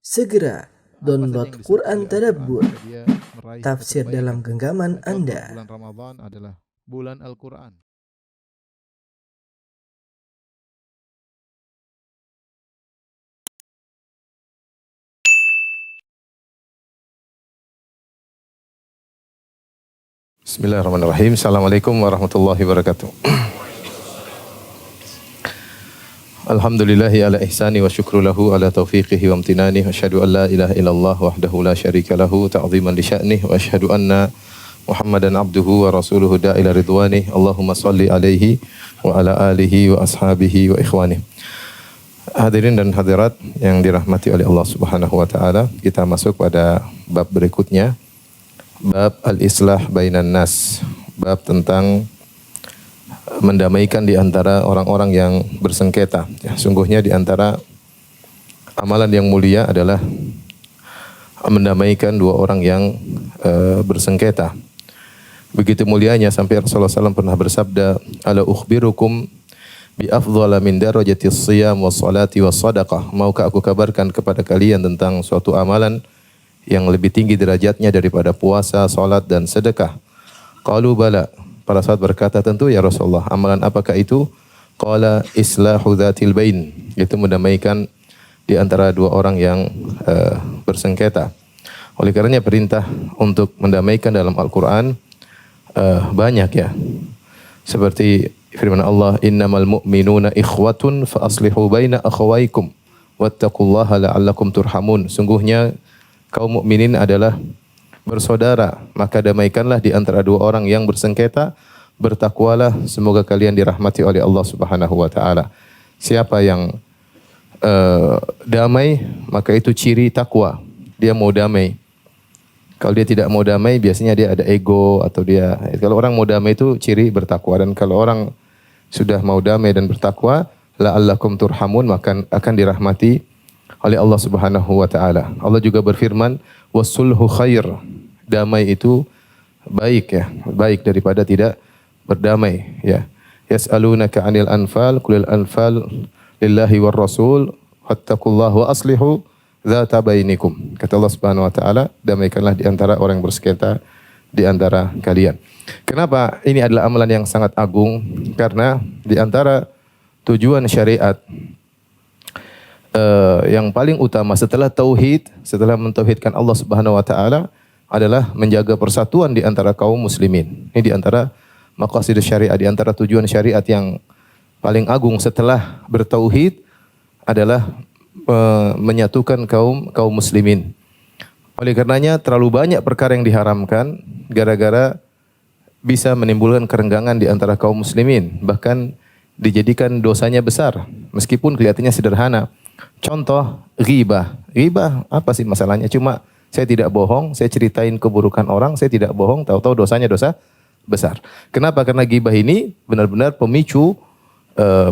Segera download Apa saja yang Quran disebut Tadabbur, Al-Quran, dia meraih tafsir kebaikan. dalam genggaman Contoh, Anda. bulan Ramadan adalah bulan Al-Quran. Bismillahirrahmanirrahim. Assalamualaikum warahmatullahi wabarakatuh. Alhamdulillahi ala ihsani wa syukru lahu ala taufiqihi wa amtinani wa asyhadu an la ilaha illallah wahdahu la syarika lahu ta'ziman li sya'nih wa asyhadu anna Muhammadan abduhu wa rasuluhu da'ila ridwanih. Allahumma salli alaihi wa ala alihi wa ashabihi wa ikhwanih. Hadirin dan hadirat yang dirahmati oleh Allah Subhanahu wa taala, kita masuk pada bab berikutnya. Bab al-islah bainan nas, bab tentang mendamaikan di antara orang-orang yang bersengketa. Ya, sungguhnya di antara amalan yang mulia adalah mendamaikan dua orang yang bersengketa. Begitu mulianya sampai Rasulullah SAW pernah bersabda, "Ala ukhbirukum bi afdhala min darajatis shiyam was salati was sadaqah." Maukah aku kabarkan kepada kalian tentang suatu amalan yang lebih tinggi derajatnya daripada puasa, salat dan sedekah? Qalu bala. Para sahabat berkata, tentu ya Rasulullah. Amalan apakah itu? Qala islahu dzatil bain. Itu mendamaikan di antara dua orang yang bersengketa. Oleh karenanya perintah untuk mendamaikan dalam Al-Quran banyak ya. Seperti firman Allah, innamal mu'minuna ikhwatun fa aslihu baina akhawaykum wattaqullaha la'allakum turhamun. Sungguhnya kaum mukminin adalah bersaudara, maka damaikanlah di antara dua orang yang bersengketa, bertakwalah, semoga kalian dirahmati oleh Allah Subhanahu wa taala. Siapa yang damai, maka itu ciri takwa. Dia mau damai. Kalau dia tidak mau damai, biasanya dia ada ego atau dia, kalau orang mau damai itu ciri bertakwa. Dan kalau orang sudah mau damai dan bertakwa, la'allakum turhamun, maka akan dirahmati oleh Allah Subhanahu wa taala. Allah juga berfirman, wasulhu khair. Damai itu baik ya, baik daripada tidak berdamai ya. Yas'alunaka 'anil anfal, qulil anfal lillahi war rasul, wattaqullaha wa aslihu dzata bainikum. Kata Allah Subhanahu wa taala, damaikanlah di antara orang yang bersengketa di antara kalian. Kenapa ini adalah amalan yang sangat agung? Karena di antara tujuan syariat yang paling utama setelah tauhid, setelah mentauhidkan Allah Subhanahu wa taala adalah menjaga persatuan di antara kaum muslimin. Ini di antara maqasid syariat, di antara tujuan syariat yang paling agung setelah bertauhid adalah menyatukan kaum muslimin. Oleh karenanya terlalu banyak perkara yang diharamkan gara-gara bisa menimbulkan kerenggangan di antara kaum muslimin, bahkan dijadikan dosanya besar meskipun kelihatannya sederhana. Contoh ghibah. Ghibah apa sih masalahnya? Cuma saya tidak bohong, saya ceritain keburukan orang, saya tidak bohong, tahu-tahu dosanya dosa besar. Kenapa? Karena ghibah ini benar-benar pemicu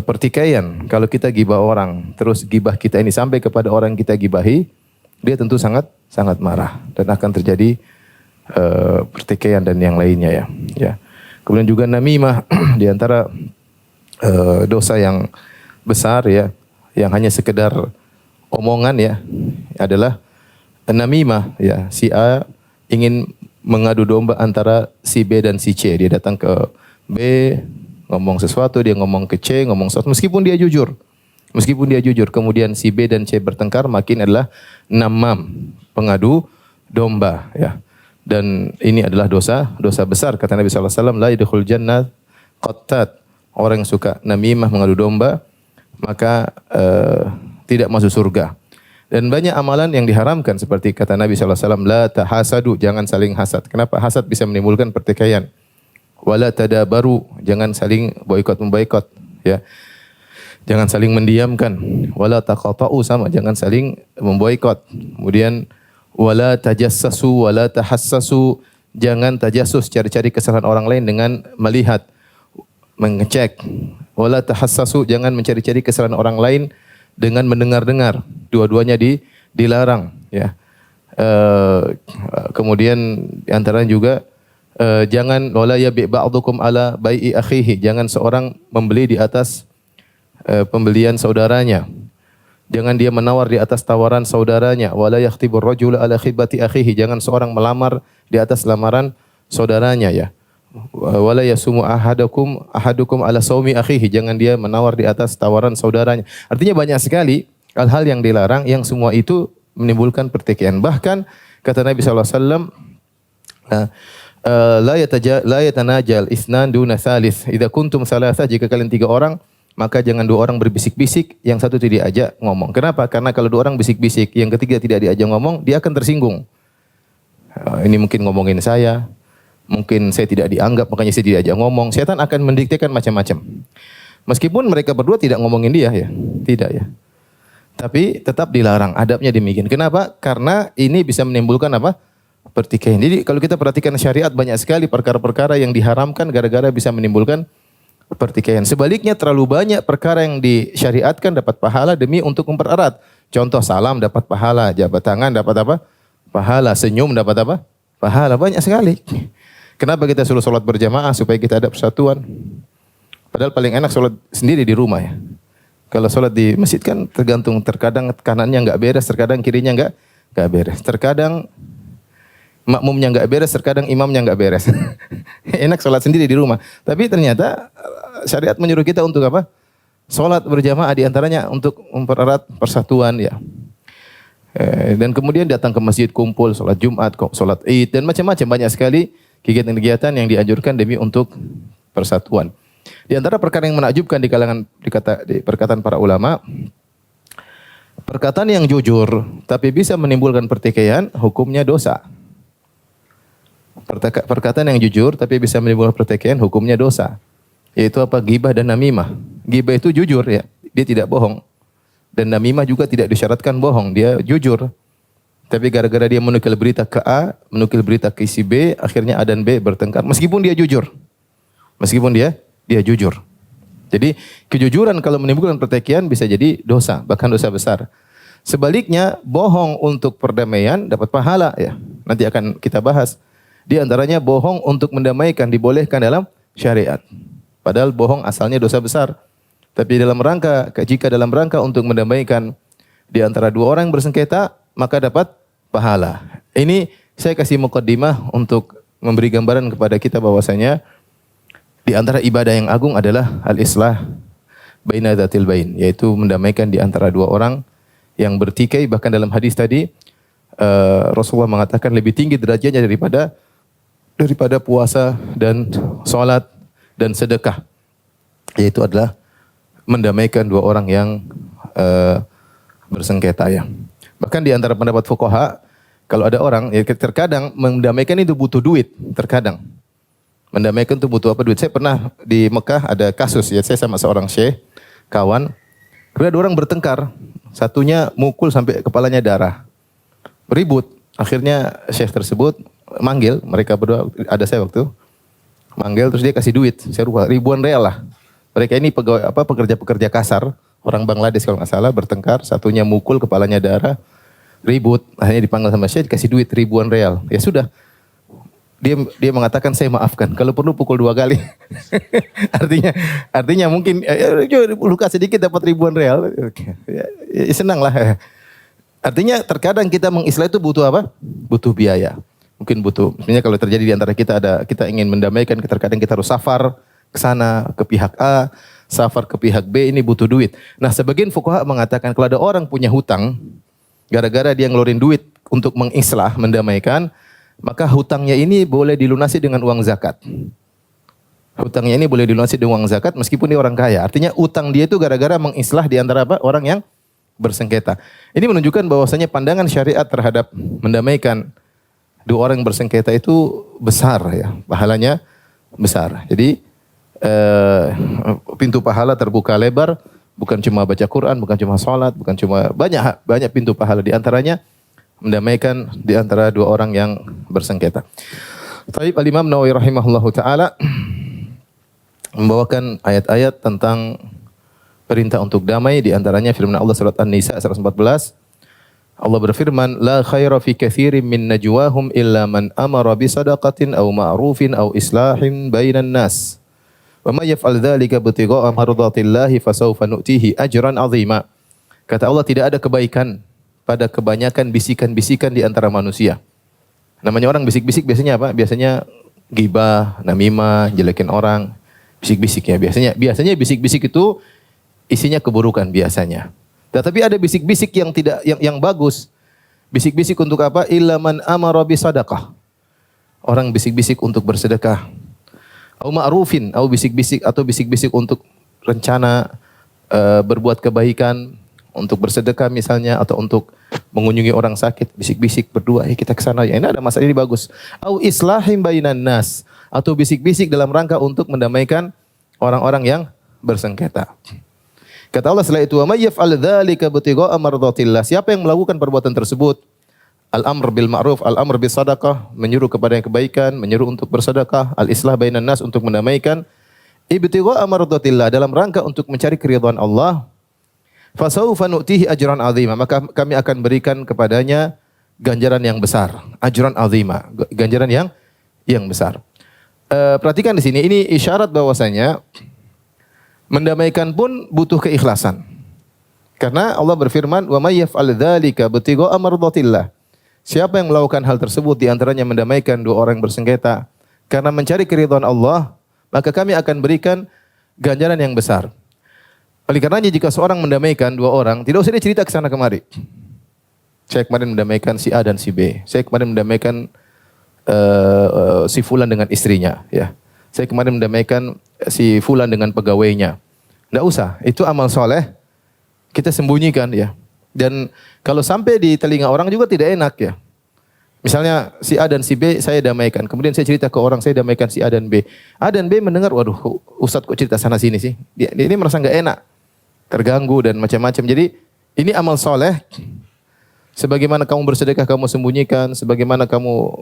pertikaian. Kalau kita ghibah orang, terus ghibah kita ini sampai kepada orang yang kita ghibahi, dia tentu sangat marah dan akan terjadi pertikaian dan yang lainnya ya. Kemudian juga namimah di antara dosa yang besar ya, yang hanya sekedar omongan ya, adalah namimah ya. Si A ingin mengadu domba antara si B dan si C. Dia datang ke B, ngomong sesuatu, dia ngomong ke C, ngomong sesuatu meskipun dia jujur. Kemudian si B dan C bertengkar, makin adalah namam, pengadu domba ya. Dan ini adalah dosa besar. Kata Nabi sallallahu alaihi wasallam, la yadkhul jannah qattat. Orang yang suka namimah, mengadu domba, maka tidak masuk surga. Dan banyak amalan yang diharamkan seperti kata Nabi sallallahu alaihi wasallam, la tahasadu, jangan saling hasad. Kenapa? Hasad bisa menimbulkan pertikaian. Wala tadabaru, jangan saling boikot-memboikot ya. Jangan saling mendiamkan. Wala taqata'u, sama, jangan saling memboikot. Kemudian wala tajassasu wala tahassasu, jangan tajassus, cari-cari kesalahan orang lain dengan melihat, mengecek. Wala tahassasu, jangan mencari-cari kesalahan orang lain dengan mendengar-dengar. Dua-duanya dilarang ya. Kemudian antaranya juga jangan wala yabi ba'dukum ala bai'i akhihi, jangan seorang membeli di atas pembelian saudaranya. Jangan dia menawar di atas tawaran saudaranya. Wala yakhtibur rajul ala khibati akhihi. Jangan seorang melamar di atas lamaran saudaranya ya. Wala yasumu ahadukum ala saumi akhihi. Jangan dia menawar di atas tawaran saudaranya. Artinya banyak sekali hal-hal yang dilarang yang semua itu menimbulkan pertikaian. Bahkan kata Nabi sallallahu alaihi wasallam, la yatanajal isnan duna thalith. Idza kuntum salasah, jika kalian 3 orang, maka jangan 2 orang berbisik-bisik, yang satu tidak diajak ngomong. Kenapa? Karena kalau 2 orang bisik-bisik, yang ketiga tidak diajak ngomong, dia akan tersinggung. Ini mungkin ngomongin saya, mungkin saya tidak dianggap, makanya saya tidak diajak ngomong. Setan akan mendiktekan macam-macam. Meskipun mereka berdua tidak ngomongin dia ya, tidak ya. Tapi tetap dilarang, adabnya demikian. Kenapa? Karena ini bisa menimbulkan apa? Pertikaian. Jadi kalau kita perhatikan syariat, banyak sekali perkara-perkara yang diharamkan gara-gara bisa menimbulkan pertikaian. Sebaliknya terlalu banyak perkara yang disyariatkan dapat pahala demi untuk mempererat. Contoh salam dapat pahala, jabat tangan dapat apa? Pahala, senyum dapat apa? Pahala, banyak sekali. Kenapa kita suruh sholat berjamaah? Supaya kita ada persatuan. Padahal paling enak sholat sendiri di rumah ya. Kalau sholat di masjid kan tergantung, terkadang kanannya enggak beres, terkadang kirinya enggak beres. Terkadang makmumnya enggak beres, terkadang imamnya enggak beres. Enak sholat sendiri di rumah. Tapi ternyata syariat menyuruh kita untuk apa? Sholat berjamaah, di antaranya untuk mempererat persatuan ya. Dan kemudian datang ke masjid, kumpul, sholat Jumat, sholat Id, dan macam-macam, banyak sekali kegiatan-kegiatan yang dianjurkan demi untuk persatuan. Di antara perkara yang menakjubkan di kalangan di perkataan para ulama, perkataan yang jujur tapi bisa menimbulkan pertikaian, hukumnya dosa. Perkataan yang jujur tapi bisa menimbulkan pertikaian, hukumnya dosa. Yaitu apa? Ghibah dan namimah. Ghibah itu jujur ya, dia tidak bohong. Dan namimah juga tidak disyaratkan bohong, dia jujur. Tapi gara-gara dia menukil berita ke A, menukil berita ke si B, akhirnya A dan B bertengkar meskipun dia jujur. Meskipun dia jujur. Jadi kejujuran kalau menimbulkan pertikaian bisa jadi dosa, bahkan dosa besar. Sebaliknya, bohong untuk perdamaian dapat pahala ya. Nanti akan kita bahas. Di antaranya bohong untuk mendamaikan dibolehkan dalam syariat. Padahal bohong asalnya dosa besar. Tapi jika dalam rangka untuk mendamaikan di antara 2 orang yang bersengketa, maka dapat pahala. Ini saya kasih muqaddimah untuk memberi gambaran kepada kita bahwasanya di antara ibadah yang agung adalah al-islah baina dzatil bain, yaitu mendamaikan di antara 2 orang yang bertikai. Bahkan dalam hadis tadi Rasulullah mengatakan lebih tinggi derajatnya daripada puasa dan salat dan sedekah, yaitu adalah mendamaikan 2 orang yang bersengketa ya. Bahkan di antara pendapat fuqaha, kalau ada orang ya, terkadang mendamaikan itu butuh duit, terkadang. Mendamaikan itu butuh apa? Duit. Saya pernah di Mekah ada kasus ya, saya sama seorang syekh, kawan. Kemudian 2 orang bertengkar, satunya mukul sampai kepalanya darah. Ribut. Akhirnya syekh tersebut manggil mereka berdua, ada saya waktu. Manggil terus dia kasih duit, saya lupa, ribuan real lah. Mereka ini pekerja-pekerja kasar, orang Bangladesh kalau nggak salah, bertengkar, satunya mukul kepalanya darah, ribut. Akhirnya dipanggil sama syekh, kasih duit ribuan real. Ya sudah. Dia mengatakan saya maafkan. Kalau perlu pukul 2 kali. artinya mungkin luka sedikit dapat ribuan real. Ya, senang lah. Artinya terkadang kita mengislah itu butuh apa? Butuh biaya. Mungkin butuh. Misalnya kalau terjadi di antara kita ingin mendamaikan, terkadang kita harus safar ke sana, ke pihak A, safar ke pihak B, ini butuh duit. Nah, sebagian fuqaha mengatakan kalau ada orang punya hutang, gara-gara dia ngeluarin duit untuk mengislah, mendamaikan, maka hutangnya ini boleh dilunasi dengan uang zakat. Hutangnya ini boleh dilunasi dengan uang zakat meskipun dia orang kaya. Artinya utang dia itu gara-gara mengislah di antara orang yang bersengketa. Ini menunjukkan bahwasanya pandangan syariat terhadap mendamaikan 2 orang yang bersengketa itu besar ya, pahalanya besar. Jadi pintu pahala terbuka lebar, bukan cuma baca Quran, bukan cuma sholat, bukan cuma banyak pintu pahala, di antaranya mendamaikan di antara 2 orang yang bersengketa. Taib Al-Imam Nawawi rahimahullahu taala membawakan ayat-ayat tentang perintah untuk damai, di antaranya firman Allah surat An-Nisa 114. Allah berfirman, la khaira fi katsirin min najwahum illa man amara bi shadaqatin aw ma'rufin aw islahin bainan nas. Wa may yaf'al dzalika ibtigha'a mardatillahi fasawfa nu'tihi ajran 'azima. Kata Allah, tidak ada kebaikan pada kebanyakan bisikan-bisikan di antara manusia. Namanya orang bisik-bisik biasanya apa? Biasanya ghibah, namimah, jelekin orang, bisik-bisik ya biasanya. Biasanya bisik-bisik itu isinya keburukan biasanya. Tetapi ada bisik-bisik yang tidak yang bagus. Bisik-bisik untuk apa? Illa man amara bisadaqah. Orang bisik-bisik untuk bersedekah. Au ma'rufin, au bisik-bisik atau bisik-bisik untuk rencana berbuat kebaikan, untuk bersedekah misalnya atau untuk mengunjungi orang sakit, bisik-bisik berdua, kita ke sana ya. Ini ada masalah ini bagus. Au islahim bainan nas, atau bisik-bisik dalam rangka untuk mendamaikan orang-orang yang bersengketa. Kata Allah setelah itu, wa may yaf'al dzalika ibtigha'a mardatillah. Siapa yang melakukan perbuatan tersebut? Al-amr bil ma'ruf, al-amr bis sadaqah, menyuruh kepada yang kebaikan, menyuruh untuk bersedekah, al-islah bainan nas, untuk mendamaikan, ibtigha'a mardatillah, dalam rangka untuk mencari keridhaan Allah. Fasawfa nu'tihi ajran 'azima, maka kami akan berikan kepadanya ganjaran yang besar, ajran 'azima, ganjaran yang besar. Perhatikan di sini, ini isyarat bahwasanya mendamaikan pun butuh keikhlasan. Karena Allah berfirman, "Wa may yaf'al dzalika ibtigha'a mardatillah." Siapa yang melakukan hal tersebut di antaranya mendamaikan dua orang yang bersengketa karena mencari keridhaan Allah, maka kami akan berikan ganjaran yang besar. Oleh karenanya jika seorang mendamaikan dua orang, tidak usah dia cerita ke sana kemari. Saya kemarin mendamaikan si A dan si B. Saya kemarin mendamaikan si fulan dengan istrinya, ya. Saya kemarin mendamaikan si fulan dengan pegawainya. Tidak usah, itu amal soleh. Kita sembunyikan ya. Dan kalau sampai di telinga orang juga tidak enak ya. Misalnya si A dan si B saya damaikan. Kemudian saya cerita ke orang saya damaikan si A dan B. A dan B mendengar, waduh Ustadz kok cerita sana sini sih. Dia ini merasa nggak enak. Terganggu dan macam-macam. Jadi ini amal soleh. Sebagaimana kamu bersedekah kamu sembunyikan. Sebagaimana kamu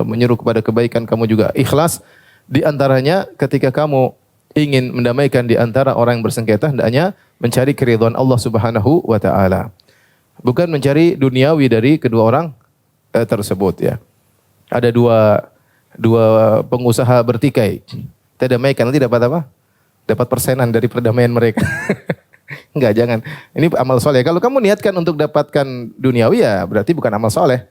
menyuruh kepada kebaikan kamu juga ikhlas. Di antaranya ketika kamu ingin mendamaikan di antara orang yang bersengketa, hendaknya mencari keridhaan Allah Subhanahu wa taala. Bukan mencari duniawi dari kedua orang tersebut ya. Ada dua pengusaha bertikai. Kita damaikan nanti dapat apa? Dapat persenan dari perdamaian mereka. Enggak, jangan. Ini amal soleh. Kalau kamu niatkan untuk dapatkan duniawi ya berarti bukan amal soleh.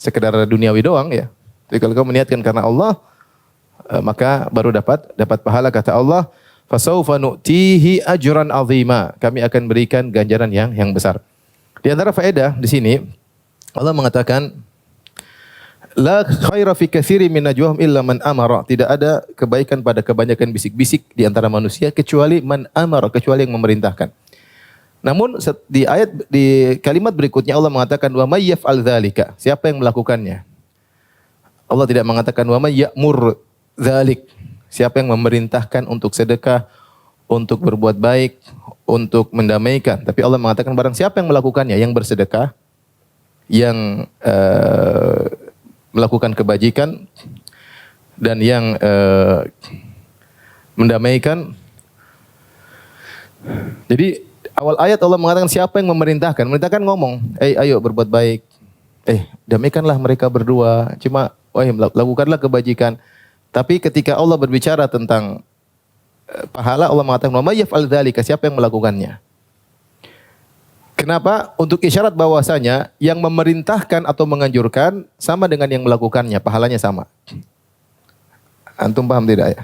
Sekedar duniawi doang ya. Tapi kalau kamu niatkan karena Allah, maka baru dapat pahala. Kata Allah, fasaufa nu'tihi ajran 'azima. Kami akan berikan ganjaran yang besar. Di antara faedah di sini Allah mengatakan la khaira fi katsirin min najwahum illa man amara. Tidak ada kebaikan pada kebanyakan bisik-bisik di antara manusia kecuali man amara, kecuali yang memerintahkan. Namun di kalimat berikutnya Allah mengatakan wa may yaf'al dzalika. Siapa yang melakukannya? Allah tidak mengatakan wa may ya'mur dzalik. Siapa yang memerintahkan untuk sedekah, untuk berbuat baik, untuk mendamaikan. Tapi Allah mengatakan barang siapa yang melakukannya, yang bersedekah, yang melakukan kebajikan, dan yang mendamaikan. Jadi awal ayat Allah mengatakan siapa yang memerintahkan. Memerintahkan ngomong, ayo berbuat baik. Damaikanlah mereka berdua. Cuma, lakukanlah kebajikan. Tapi ketika Allah berbicara tentang pahala, Allah mengatakan, "Wa may yaf'al dzalika," siapa yang melakukannya. Kenapa? Untuk isyarat bahwasanya yang memerintahkan atau menganjurkan sama dengan yang melakukannya, pahalanya sama. Antum paham tidak ya?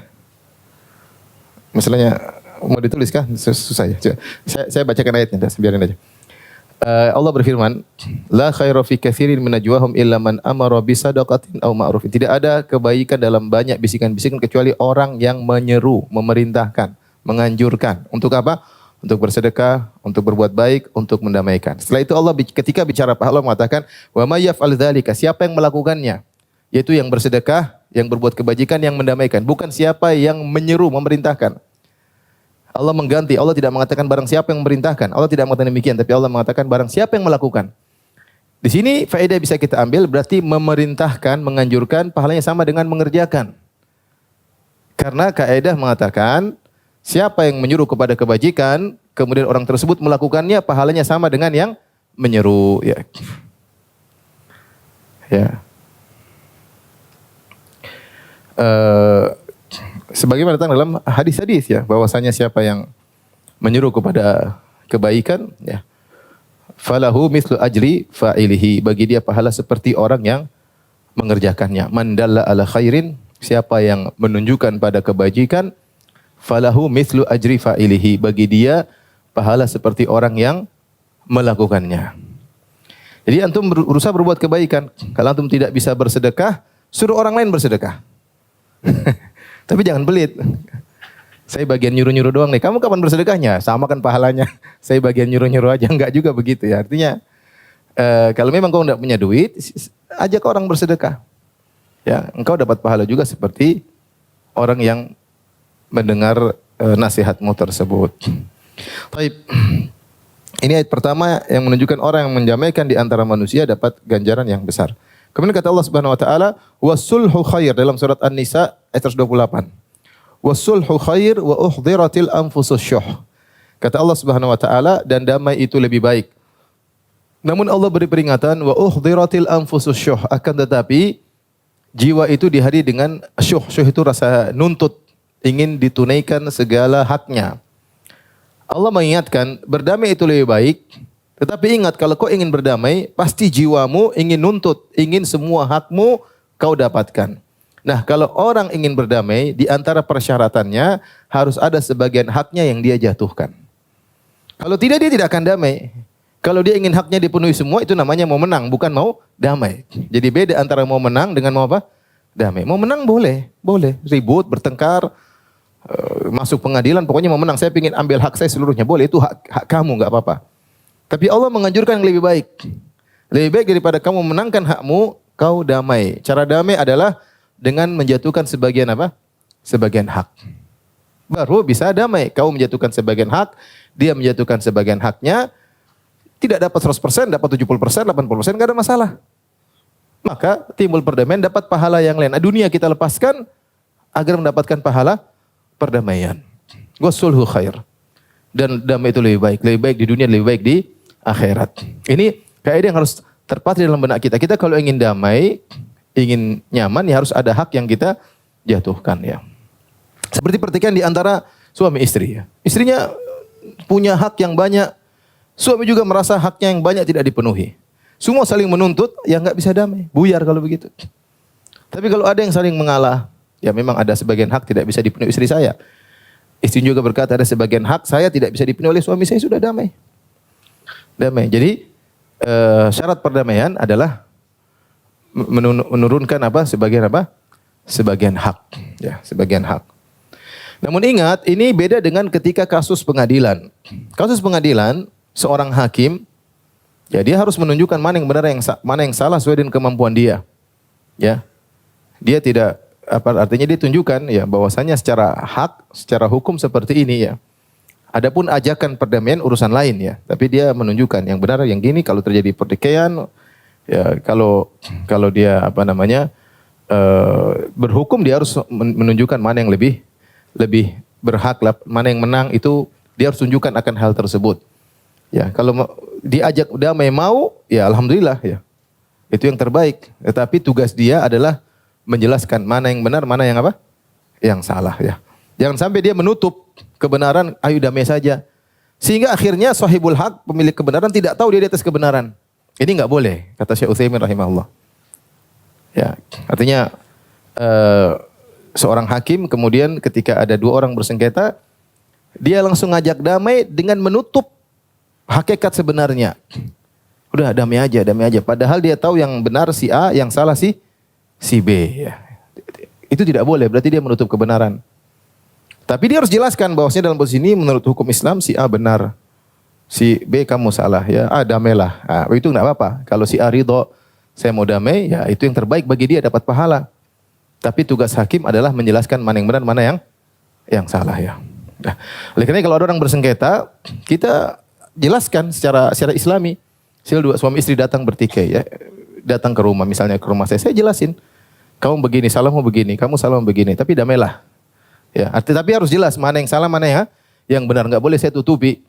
Misalnya mau ditulis kah? Susah ya. Saya bacakan ayatnya, biarin aja. Allah berfirman, la khaira fi katsirin min najwahum illa man amara bi sadaqatin aw ma'rufin. Tidak ada kebaikan dalam banyak bisikan-bisikan kecuali orang yang menyeru, memerintahkan, menganjurkan. Untuk apa? Untuk bersedekah, untuk berbuat baik, untuk mendamaikan. Setelah itu Allah ketika bicara pahala mengatakan, wa may yaf'al dzalika, siapa yang melakukannya? Yaitu yang bersedekah, yang berbuat kebajikan, yang mendamaikan. Bukan siapa yang menyeru, memerintahkan. Allah mengganti, Allah tidak mengatakan barang siapa yang memerintahkan. Allah tidak mengatakan demikian, tapi Allah mengatakan barang siapa yang melakukan. Di sini faedah bisa kita ambil, berarti memerintahkan, menganjurkan, pahalanya sama dengan mengerjakan. Karena kaidah mengatakan, siapa yang menyuruh kepada kebajikan, kemudian orang tersebut melakukannya, pahalanya sama dengan yang menyeru. Ya. Sebagaimana datang dalam hadis-hadis ya, bahwasanya siapa yang menyuruh kepada kebaikan ya, falahu mithlu ajri fa'ilihi. Bagi dia pahala seperti orang yang mengerjakannya. Man dalla ala khairin, siapa yang menunjukkan pada kebajikan, falahu mithlu ajri fa'ilihi. Bagi dia pahala seperti orang yang melakukannya. Jadi antum berusaha berbuat kebaikan. Kalau antum tidak bisa bersedekah, suruh orang lain bersedekah. Tapi jangan pelit. Saya bagian nyuruh-nyuruh doang nih. Kamu kapan bersedekahnya? Sama kan pahalanya. Saya bagian nyuruh-nyuruh aja. Enggak juga begitu ya. Artinya kalau memang kau tidak punya duit, ajak orang bersedekah. Ya, engkau dapat pahala juga seperti orang yang mendengar nasihatmu tersebut. Baik. Ini ayat pertama yang menunjukkan orang yang menjamaikan di antara manusia dapat ganjaran yang besar. Kemudian kata Allah Subhanahu wa taala, "Wasulhu khair" dalam surat An-Nisa ayat 128. "Wasulhu khair wa uhdhiratil anfusus syuh." Kata Allah Subhanahu wa taala, dan damai itu lebih baik. Namun Allah beri peringatan, wa uhdhiratil anfusus syuh, akan tetapi jiwa itu dihari dengan syuh. Syuh itu rasa nuntut, ingin ditunaikan segala haknya. Allah mengingatkan, berdamai itu lebih baik, tetapi ingat kalau kau ingin berdamai, pasti jiwamu ingin nuntut, ingin semua hakmu kau dapatkan. Nah, kalau orang ingin berdamai, di antara persyaratannya harus ada sebagian haknya yang dia jatuhkan. Kalau tidak, dia tidak akan damai. Kalau dia ingin haknya dipenuhi semua, itu namanya mau menang, bukan mau damai. Jadi beda antara mau menang dengan mau apa? Damai. Mau menang boleh, ribut, bertengkar, masuk pengadilan, pokoknya mau menang. Saya ingin ambil hak saya seluruhnya, boleh, itu hak kamu, nggak apa-apa. Tapi Allah menganjurkan yang lebih baik. Lebih baik daripada kamu menangkan hakmu, kau damai. Cara damai adalah dengan menjatuhkan sebagian apa? Sebagian hak. Baru bisa damai. Kau menjatuhkan sebagian hak, dia menjatuhkan sebagian haknya. Tidak dapat 100%, dapat 70%, 80%, enggak ada masalah. Maka timbul perdamaian, dapat pahala yang lain. Nah, dunia kita lepaskan agar mendapatkan pahala perdamaian. Wasulhu khair. Dan damai itu lebih baik. Lebih baik di dunia, lebih baik di akhirat. Ini kaidah yang harus terpatri dalam benak kita. Kita kalau ingin damai, ingin nyaman, ya harus ada hak yang kita jatuhkan ya. Seperti pertikaian di antara suami istri ya. Istrinya punya hak yang banyak, suami juga merasa haknya yang banyak tidak dipenuhi. Semua saling menuntut, ya nggak bisa damai, buyar kalau begitu. Tapi kalau ada yang saling mengalah, ya memang ada sebagian hak tidak bisa dipenuhi istri saya. Istri juga berkata ada sebagian hak saya tidak bisa dipenuhi oleh suami saya, sudah damai. Damai. Jadi syarat perdamaian adalah menurunkan apa? Sebagian hak, ya, sebagian hak. Namun ingat, ini beda dengan ketika kasus pengadilan. Kasus pengadilan, seorang hakim, ya dia harus menunjukkan mana yang benar, mana yang salah sesuai dengan kemampuan dia. Ya, dia tidak artinya dia tunjukkan ya bahwasanya secara hak, secara hukum seperti ini ya. Adapun ajakan perdamaian urusan lain ya, tapi dia menunjukkan yang benar, yang gini kalau terjadi pertikaian. Ya, kalau dia berhukum, dia harus menunjukkan mana yang lebih berhak, mana yang menang, itu dia harus tunjukkan akan hal tersebut. Ya, kalau diajak damai mau, ya alhamdulillah ya. Itu yang terbaik. Tetapi tugas dia adalah menjelaskan mana yang benar, mana yang yang salah ya. Jangan sampai dia menutup kebenaran, ayo damai saja. Sehingga akhirnya sahibul haq, pemilik kebenaran, tidak tahu dia di atas kebenaran. Ini enggak boleh, kata Syekh Utsaimin rahimahullah. Ya, artinya seorang hakim kemudian ketika ada dua orang bersengketa, dia langsung ngajak damai dengan menutup hakikat sebenarnya. Udah damai aja. Padahal dia tahu yang benar si A, yang salah si B. Ya. Itu tidak boleh, berarti dia menutup kebenaran. Tapi dia harus jelaskan bahwasanya dalam posisi ini menurut hukum Islam si A benar, si B kamu salah ya. Damailah. Itu enggak apa-apa. Kalau si A ridho, saya mau damai, ya itu yang terbaik bagi dia, dapat pahala. Tapi tugas hakim adalah menjelaskan mana yang benar, mana yang salah ya. Nah, oleh karena kalau ada orang bersengketa, kita jelaskan secara Islami. Dua suami istri datang bertikai ya, datang ke rumah, misalnya ke rumah saya jelasin, kamu begini, salahmu begini, kamu salahmu begini, tapi damailah. Ya, tapi harus jelas mana yang salah, mana yang benar. Enggak boleh saya tutupi.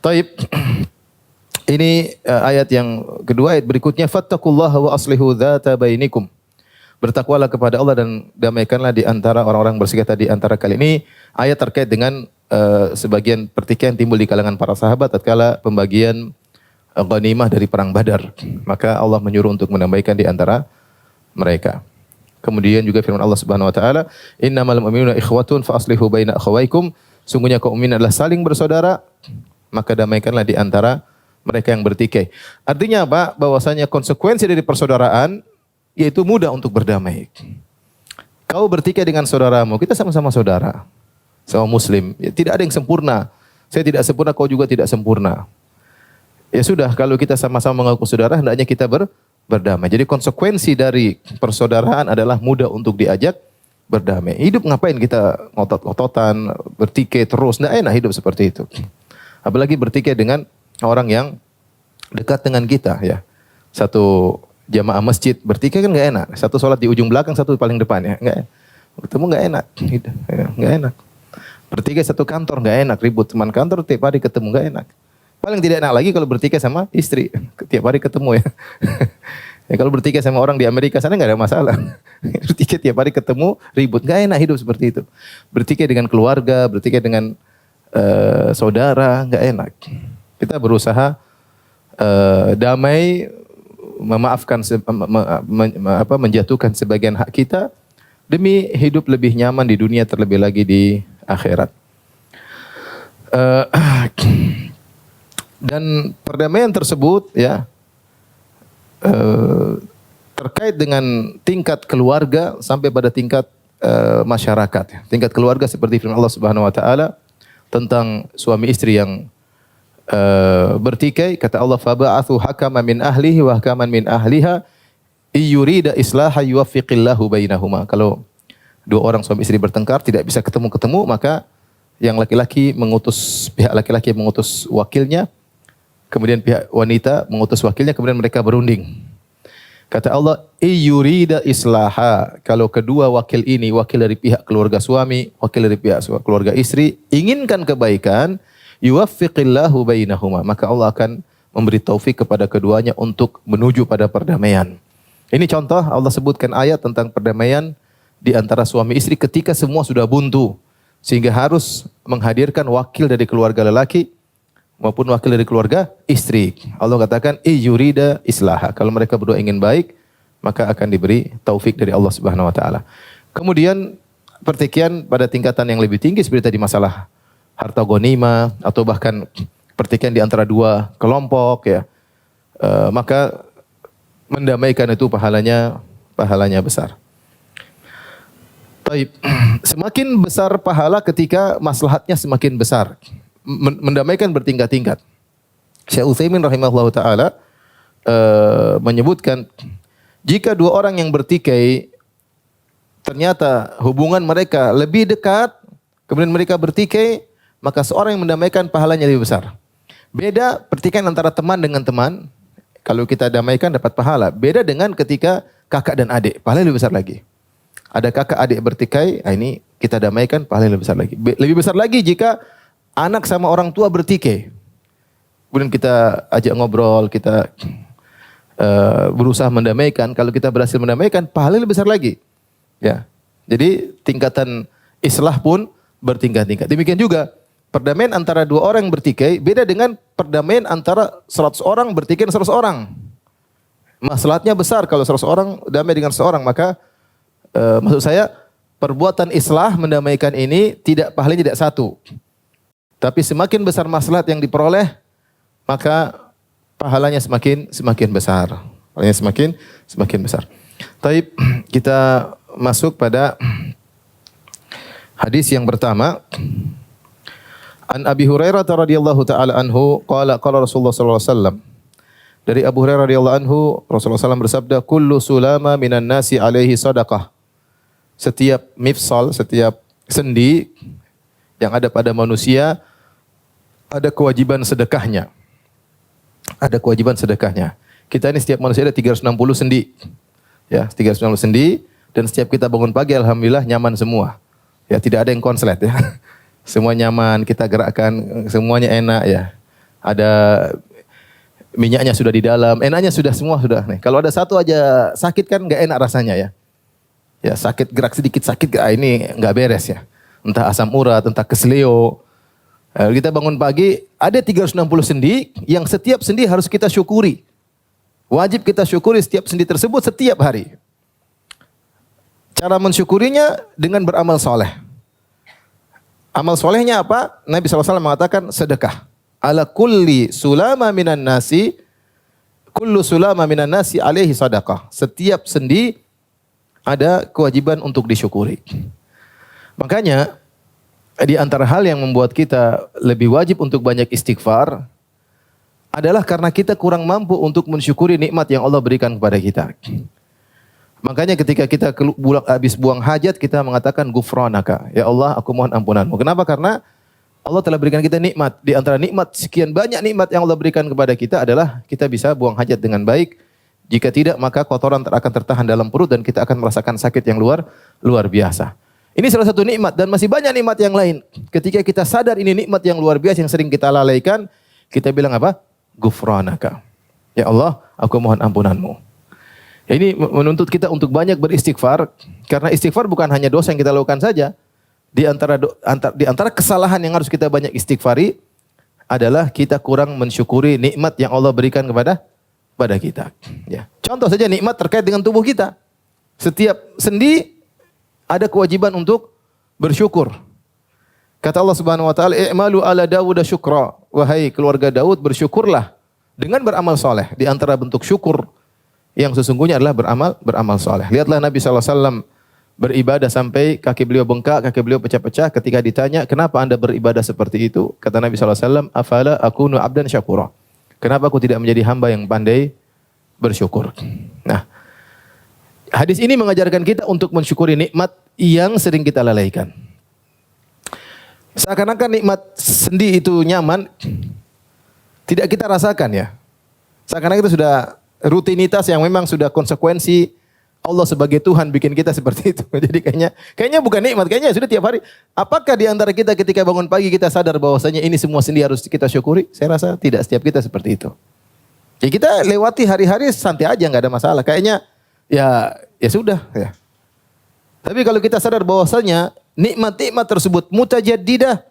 Taib. Ini ayat yang kedua. Ayat berikutnya, fattaqullaha wa aslihu dzata bainikum bertakwalah kepada Allah dan damaikanlah di antara orang-orang bersengketa di antara kalian. Ini ayat terkait dengan sebagian pertikaian timbul di kalangan para sahabat tatkala pembagian ghanimah dari perang Badar. Maka Allah menyuruh untuk mendamaikan di antara mereka. Kemudian juga firman Allah Subhanahu wa taala, "Innamal mu'minuna ikhwatun fa aslihu baina akhawaykum." Sungguhnya kaum mukmin adalah saling bersaudara, maka damaikanlah di antara mereka yang bertikai. Artinya apa? Bahwasanya konsekuensi dari persaudaraan yaitu mudah untuk berdamai. Kau bertikai dengan saudaramu, kita sama-sama saudara, sama muslim. Ya, tidak ada yang sempurna. Saya tidak sempurna, kau juga tidak sempurna. Ya sudah, kalau kita sama-sama mengaku saudara, hendaknya kita berdamai. Jadi konsekuensi dari persaudaraan adalah mudah untuk diajak berdamai. Hidup ngapain kita ngotot-ngototan, bertikai terus? Tidak enak hidup seperti itu. Apalagi bertikai dengan orang yang dekat dengan kita. Ya, satu jamaah masjid bertikai kan nggak enak. Satu sholat di ujung belakang, satu paling depan ya. Nggak, ketemu nggak enak. Nggak enak. Bertikai satu kantor nggak enak. Ribut teman kantor tiap hari ketemu nggak enak. Paling tidak enak lagi kalau bertikai sama istri. Tiap hari ketemu ya. Ya kalau bertikai sama orang di Amerika sana nggak ada masalah. Bertikai tiap hari ketemu, ribut. Nggak enak hidup seperti itu. Bertikai dengan keluarga, bertikai dengan saudara, nggak enak. Kita berusaha damai, memaafkan, menjatuhkan sebagian hak kita demi hidup lebih nyaman di dunia terlebih lagi di akhirat. Dan perdamaian tersebut ya terkait dengan tingkat keluarga sampai pada tingkat masyarakat. Tingkat keluarga seperti firman Allah Subhanahu wa taala tentang suami istri yang bertikai, kata Allah, faba'athu hakaman min ahlihi wa hakaman min ahliha iyurida islaha yuwaffiqillahu bainahuma. Kalau dua orang suami istri bertengkar tidak bisa ketemu, maka yang laki-laki mengutus, pihak laki-laki mengutus wakilnya, kemudian pihak wanita mengutus wakilnya, kemudian mereka berunding. Kata Allah, iyurida islaha. Kalau kedua wakil ini, wakil dari pihak keluarga suami, wakil dari pihak keluarga istri, inginkan kebaikan, yuwaffiqillahu bainahuma, maka Allah akan memberi taufik kepada keduanya untuk menuju pada perdamaian. Ini contoh Allah sebutkan ayat tentang perdamaian di antara suami istri ketika semua sudah buntu, sehingga harus menghadirkan wakil dari keluarga lelaki maupun wakil dari keluarga istri. Allah katakan iyurida islaha. Kalau mereka berdua ingin baik, maka akan diberi taufik dari Allah Subhanahu wa taala. Kemudian pertikaian pada tingkatan yang lebih tinggi seperti tadi masalah harta ghanimah atau bahkan pertikaian di antara dua kelompok ya. Maka mendamaikan itu pahalanya besar. Baik, semakin besar pahala ketika maslahatnya semakin besar. Mendamaikan bertingkat-tingkat. Syekh Utsaimin rahimahullah taala menyebutkan jika dua orang yang bertikai ternyata hubungan mereka lebih dekat, kemudian mereka bertikai, maka seorang yang mendamaikan pahalanya lebih besar. Beda pertikaian antara teman dengan teman, kalau kita damaikan dapat pahala. Beda dengan ketika kakak dan adik, pahalanya lebih besar lagi. Ada kakak adik bertikai, ini kita damaikan, pahalanya lebih besar lagi. Lebih besar lagi jika anak sama orang tua bertikai. Kemudian kita ajak ngobrol, kita berusaha mendamaikan. Kalau kita berhasil mendamaikan, pahalanya lebih besar lagi. Ya, jadi tingkatan islah pun bertingkat-tingkat. Demikian juga perdamaian antara dua orang yang bertikai beda dengan perdamaian antara 100 orang bertikai dengan 100 orang. Maslahatnya besar kalau 100 orang damai dengan seorang, maka maksud saya perbuatan islah mendamaikan ini pahalanya tidak satu. Tapi semakin besar maslahat yang diperoleh, maka pahalanya semakin besar. Pahalanya semakin besar. Taib, kita masuk pada hadis yang pertama. An Abi Hurairah radhiyallahu taala anhu qala Rasulullah sallallahu alaihi wasallam. Dari Abu Hurairah radhiyallahu anhu, Rasulullah SAW bersabda, kullu sulama minan nasi alaihi sadaqah. Setiap mifsal, setiap sendi yang ada pada manusia ada kewajiban sedekahnya. Ada kewajiban sedekahnya. Kita ini setiap manusia ada 360 sendi. Ya, 360 sendi dan setiap kita bangun pagi alhamdulillah nyaman semua. Ya, tidak ada yang konslet ya. Semua nyaman, kita gerakkan, semuanya enak ya. Ada minyaknya sudah di dalam, enaknya sudah semua sudah nih. Kalau ada satu aja sakit kan enggak enak rasanya ya. Ya sakit gerak sedikit sakit, ini nggak beres ya. Entah asam urat, entah keseleo. Kita bangun pagi, ada 360 sendi yang setiap sendi harus kita syukuri. Wajib kita syukuri setiap sendi tersebut setiap hari. Cara mensyukurinya dengan beramal soleh. Amal solehnya apa? Nabi SAW mengatakan sedekah. Ala kulli sulama minan nasi, kullu sulama minan nasi alaihi sadaqah. Setiap sendi ada kewajiban untuk disyukuri. Makanya di antara hal yang membuat kita lebih wajib untuk banyak istighfar adalah karena kita kurang mampu untuk mensyukuri nikmat yang Allah berikan kepada kita. Makanya ketika kita habis buang hajat, kita mengatakan gufranaka. Ya Allah, aku mohon ampunanmu. Kenapa? Karena Allah telah berikan kita nikmat. Di antara nikmat, sekian banyak nikmat yang Allah berikan kepada kita adalah kita bisa buang hajat dengan baik. Jika tidak, maka kotoran akan tertahan dalam perut dan kita akan merasakan sakit yang luar biasa. Ini salah satu nikmat dan masih banyak nikmat yang lain. Ketika kita sadar ini nikmat yang luar biasa yang sering kita lalaikan, kita bilang apa? Gufranaka. Ya Allah, aku mohon ampunanmu. Ini menuntut kita untuk banyak beristighfar, karena istighfar bukan hanya dosa yang kita lakukan saja. Di antara kesalahan yang harus kita banyak istighfari adalah kita kurang mensyukuri nikmat yang Allah berikan kepada kita. Ya. Contoh saja nikmat terkait dengan tubuh kita. Setiap sendi ada kewajiban untuk bersyukur. Kata Allah Subhanahu wa taala, "I'malu ala Dawud syukra." Wahai keluarga Daud, bersyukurlah dengan beramal soleh. Di antara bentuk syukur yang sesungguhnya adalah beramal soleh. Lihatlah Nabi SAW beribadah sampai kaki beliau bengkak, kaki beliau pecah-pecah. Ketika ditanya, kenapa anda beribadah seperti itu? Kata Nabi SAW, "Afala akunu abdan syakura." Kenapa aku tidak menjadi hamba yang pandai bersyukur? Nah, hadis ini mengajarkan kita untuk mensyukuri nikmat yang sering kita lalaikan. Seakan-akan nikmat sendi itu nyaman, tidak kita rasakan ya. Seakan-akan itu sudah rutinitas yang memang sudah konsekuensi Allah sebagai Tuhan bikin kita seperti itu. Jadi kayaknya bukan nikmat, kayaknya sudah tiap hari. Apakah di antara kita ketika bangun pagi kita sadar bahwasanya ini semua sendi harus kita syukuri? Saya rasa tidak, setiap kita seperti itu. Ya kita lewati hari-hari santai aja, nggak ada masalah. Kayaknya ya sudah ya. Tapi kalau kita sadar bahwasanya nikmat-nikmat tersebut mutajaddidah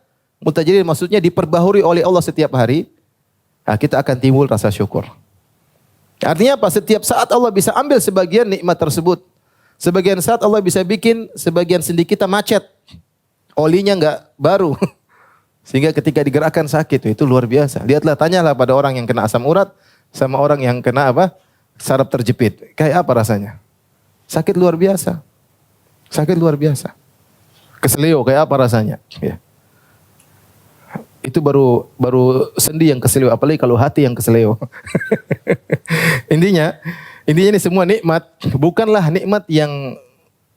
maksudnya diperbaharui oleh Allah setiap hari, nah kita akan timbul rasa syukur. Artinya apa? Setiap saat Allah bisa ambil sebagian nikmat tersebut. Sebagian saat Allah bisa bikin sebagian sendi kita macet. Olinya enggak baru. Sehingga ketika digerakkan sakit, itu luar biasa. Lihatlah, tanyalah pada orang yang kena asam urat sama orang yang kena apa? Saraf terjepit. Kayak apa rasanya? Sakit luar biasa. Sakit luar biasa. Keseleo kayak apa rasanya? Ya. Itu baru sendi yang keseleo, apalagi kalau hati yang keseleo. Intinya ini semua nikmat, bukanlah nikmat yang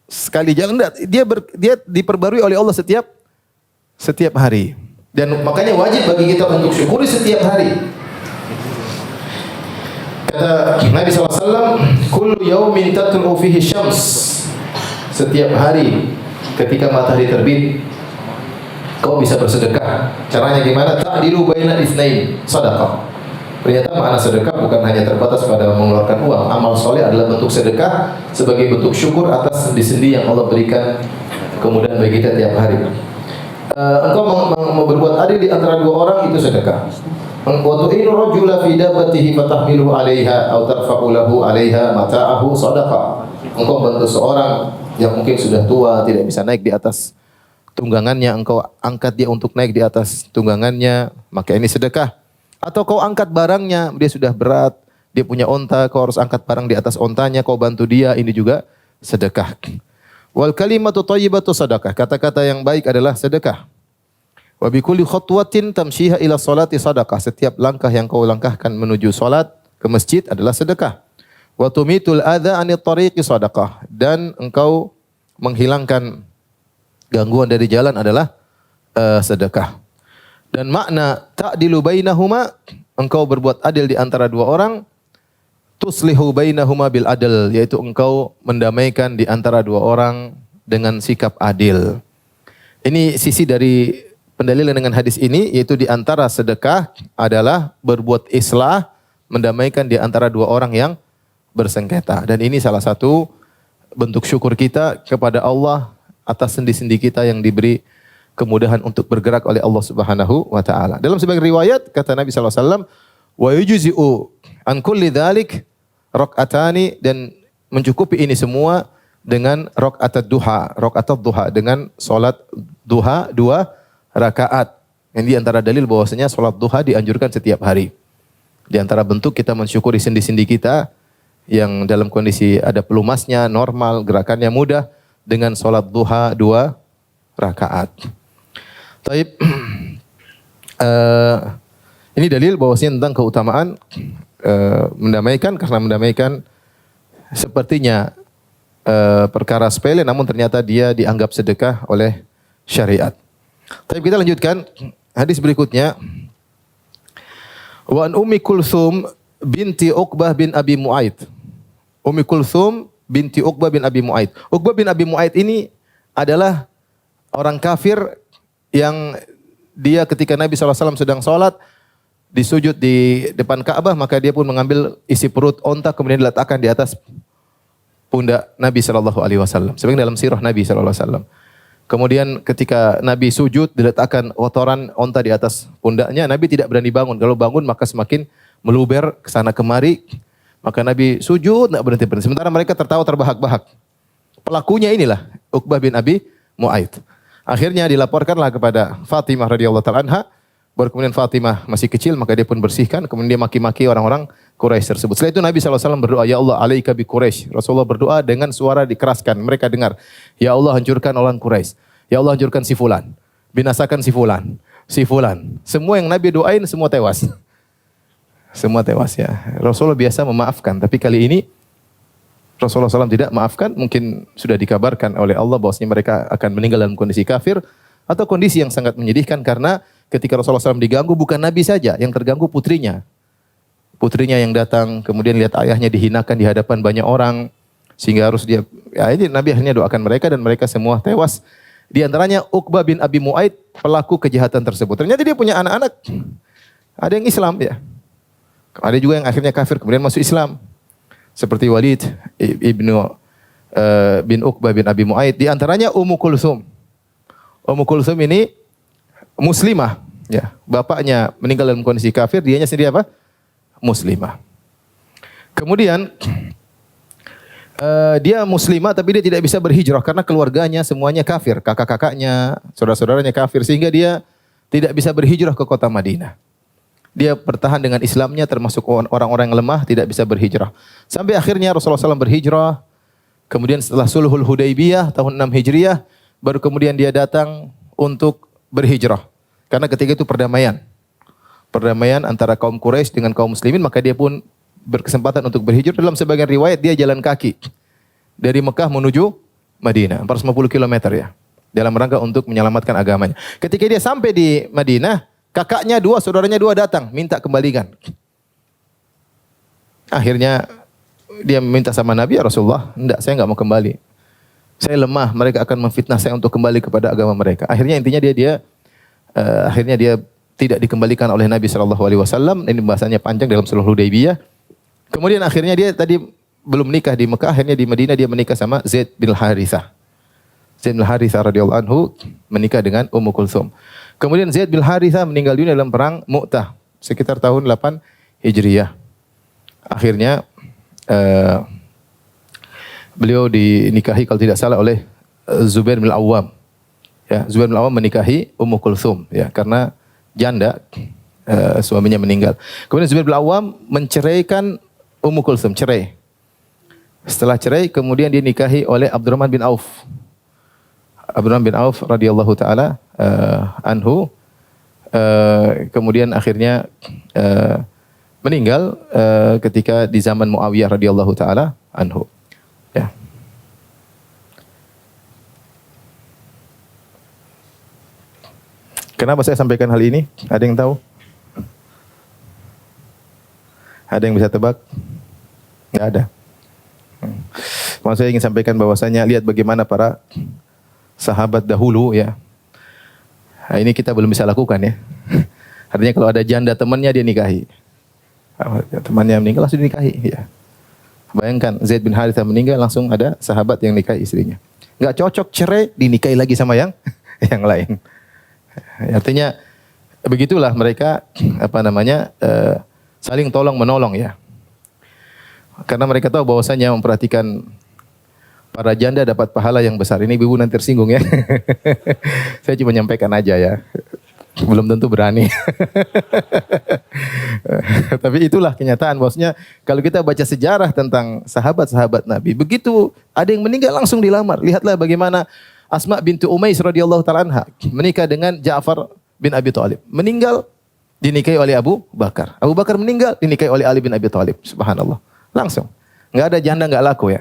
sekali jalan, dia diperbarui oleh Allah setiap hari. Dan makanya wajib bagi kita untuk syukuri setiap hari. Kata Nabi SAW, kullu yaumin tatlu fihi syams. Setiap hari ketika matahari terbit, kau bisa bersedekah. Caranya gimana? Ta'dilu baina itsnain, sedekah. Ternyata makna sedekah bukan hanya terbatas pada mengeluarkan uang. Amal soleh adalah bentuk sedekah sebagai bentuk syukur atas sendi-sendi yang Allah berikan kemudahan bagi kita tiap hari. Engkau mau berbuat adil di antara dua orang, itu sedekah. Wa tu'inu rajula fi dabbatihi fatahmiluhu 'alaiha aw tarfa'u lahu 'alaiha mata'ahu, sedekah. Engkau bantu seorang yang mungkin sudah tua, tidak bisa naik di atas tunggangannya, engkau angkat dia untuk naik di atas tunggangannya, maka ini sedekah. Atau kau angkat barangnya, dia sudah berat, dia punya onta, kau harus angkat barang di atas ontanya, kau bantu dia, ini juga sedekah. Wal kalimatu thayyibatu sedekah. Kata-kata yang baik adalah sedekah. Wa bi kulli khatwatin tamshiha ila sholati sedekah. Setiap langkah yang kau langkahkan menuju salat ke masjid adalah sedekah. Wa tumitul adza anit tariqi sedekah. Dan engkau menghilangkan gangguan dari jalan adalah sedekah. Dan makna ta'dilu bainahuma, engkau berbuat adil di antara dua orang, tuslihu bainahuma bil adl, yaitu engkau mendamaikan di antara dua orang dengan sikap adil. Ini sisi dari pendalilan dengan hadis ini, yaitu di antara sedekah adalah berbuat islah, mendamaikan di antara dua orang yang bersengketa. Dan ini salah satu bentuk syukur kita kepada Allah atas sendi-sendi kita yang diberi kemudahan untuk bergerak oleh Allah Subhanahu wa taala. Dalam sebagian riwayat kata Nabi sallallahu alaihi wasallam, "Wa yujzi'u an kulli dzalik rak'atani," dan mencukupi ini semua dengan rakaat duha dengan salat duha 2 rakaat. Yang di antara dalil bahwasanya salat duha dianjurkan setiap hari. Di antara bentuk kita mensyukuri sendi-sendi kita yang dalam kondisi ada pelumasnya, normal, gerakannya mudah dengan salat duha 2 rakaat. Taib. Ini dalil bahwasanya tentang keutamaan mendamaikan, karena mendamaikan sepertinya perkara sepele namun ternyata dia dianggap sedekah oleh syariat. Tapi kita lanjutkan hadis berikutnya. Wa an Ummi Kulthum binti Uqbah bin Abi Mu'aid. Ummi Kulthum binti Uqbah bin Abi Mu'aid. Uqbah bin Abi Mu'aid ini adalah orang kafir yang dia ketika Nabi SAW sedang sholat disujud di depan Ka'bah, maka dia pun mengambil isi perut onta kemudian diletakkan di atas pundak Nabi SAW. Sebagian dalam sirah Nabi SAW. Kemudian ketika Nabi sujud diletakkan kotoran onta di atas pundaknya, Nabi tidak berani bangun. Kalau bangun maka semakin meluber ke sana kemari. Maka Nabi sujud tidak berhenti-berhenti. Sementara mereka tertawa terbahak-bahak. Pelakunya inilah Uqbah bin Abi Mu'aid. Akhirnya dilaporkanlah kepada Fatimah radhiyallahu taala anha. Baru kemudian Fatimah masih kecil maka dia pun bersihkan. Kemudian dia maki-maki orang-orang Quraisy tersebut. Setelah itu Nabi SAW berdoa, "Ya Allah, alaika bi Quraisy." Rasulullah berdoa dengan suara dikeraskan. Mereka dengar, "Ya Allah, hancurkan orang Quraisy. Ya Allah, hancurkan si fulan. Binasakan si fulan. Si fulan." Semua yang Nabi doain semua tewas. Semua tewas ya. Rasulullah biasa memaafkan, tapi kali ini Rasulullah SAW tidak maafkan. Mungkin sudah dikabarkan oleh Allah bahwasanya mereka akan meninggal dalam kondisi kafir atau kondisi yang sangat menyedihkan, karena ketika Rasulullah SAW diganggu bukan Nabi saja, yang terganggu putrinya. Putrinya yang datang, kemudian lihat ayahnya dihinakan di hadapan banyak orang, sehingga harus dia, ya ini Nabi akhirnya doakan mereka dan mereka semua tewas. Di antaranya Uqbah bin Abi Mu'aid, pelaku kejahatan tersebut. Ternyata dia punya anak-anak, ada yang Islam ya. Ada juga yang akhirnya kafir, kemudian masuk Islam. Seperti Walid bin Uqbah bin Abi Mu'aid. Di antaranya Ummu Kulthum. Ummu Kulthum ini muslimah, ya. Bapaknya meninggal dalam kondisi kafir, dianya sendiri apa? Muslimah. Kemudian dia muslimah tapi dia tidak bisa berhijrah karena keluarganya semuanya kafir, kakak-kakaknya, saudara-saudaranya kafir, sehingga dia tidak bisa berhijrah ke kota Madinah. Dia bertahan dengan Islamnya, termasuk orang-orang yang lemah, tidak bisa berhijrah. Sampai akhirnya Rasulullah SAW berhijrah. Kemudian setelah Sulhul Hudaybiyah tahun 6 Hijriah, baru kemudian dia datang untuk berhijrah. Karena ketika itu perdamaian. Perdamaian antara kaum Quraisy dengan kaum muslimin, maka dia pun berkesempatan untuk berhijrah. Dalam sebagian riwayat dia jalan kaki dari Mekah menuju Madinah, 450 km ya. Dalam rangka untuk menyelamatkan agamanya. Ketika dia sampai di Madinah, kakaknya 2, saudaranya 2 datang minta kembalikan. Akhirnya dia minta sama Nabi, "Ya Rasulullah, enggak, saya enggak mau kembali. Saya lemah, mereka akan memfitnah saya untuk kembali kepada agama mereka." Akhirnya intinya dia tidak dikembalikan oleh Nabi SAW. Ini bahasanya panjang dalam Sulhul Hudaybiyah. Kemudian akhirnya dia tadi belum menikah di Mekah, akhirnya di Madinah dia menikah sama Zaid bin Harithah. Zaid bin Harithah radhiyallahu anhu menikah dengan Ummu Kulthum. Kemudian Zaid bin Harithah meninggal dunia dalam perang Mu'tah sekitar tahun 8 Hijriah. Akhirnya beliau dinikahi kalau tidak salah oleh Zubair bin Awam. Ya, Zubair bin Awam menikahi Ummu Kulthum ya, karena janda suaminya meninggal. Kemudian Zubair bin Awam menceraikan Ummu Kulthum, cerai. Setelah cerai kemudian dinikahi oleh Abdurrahman bin Auf. Abdurrahman bin Auf radhiyallahu taala anhu, kemudian akhirnya meninggal ketika di zaman Muawiyah radhiyallahu taala anhu. Ya. Kenapa saya sampaikan hal ini? Ada yang tahu? Ada yang bisa tebak? Enggak ada. Mau saya ingin sampaikan bahwasanya lihat bagaimana para sahabat dahulu ya. Nah, ini kita belum bisa lakukan ya. Artinya kalau ada janda temannya dia nikahi. Temannya meninggal langsung dinikahi ya. Bayangkan Zaid bin Harithah meninggal langsung ada sahabat yang nikahi istrinya. Enggak cocok cerai dinikahi lagi sama yang yang lain. Artinya begitulah mereka saling tolong menolong ya. Karena mereka tahu bahwasanya memperhatikan para janda dapat pahala yang besar. Ini ibu nanti tersinggung ya. Saya cuma menyampaikan aja ya. Belum tentu berani. Tapi itulah kenyataan bahwasanya kalau kita baca sejarah tentang sahabat-sahabat Nabi, begitu ada yang meninggal langsung dilamar. Lihatlah bagaimana Asma bintu Umais radhiyallahu taala anha menikah dengan Ja'far bin Abi Thalib. Meninggal dinikahi oleh Abu Bakar. Abu Bakar meninggal dinikahi oleh Ali bin Abi Thalib. Subhanallah. Langsung. Enggak ada janda enggak laku ya.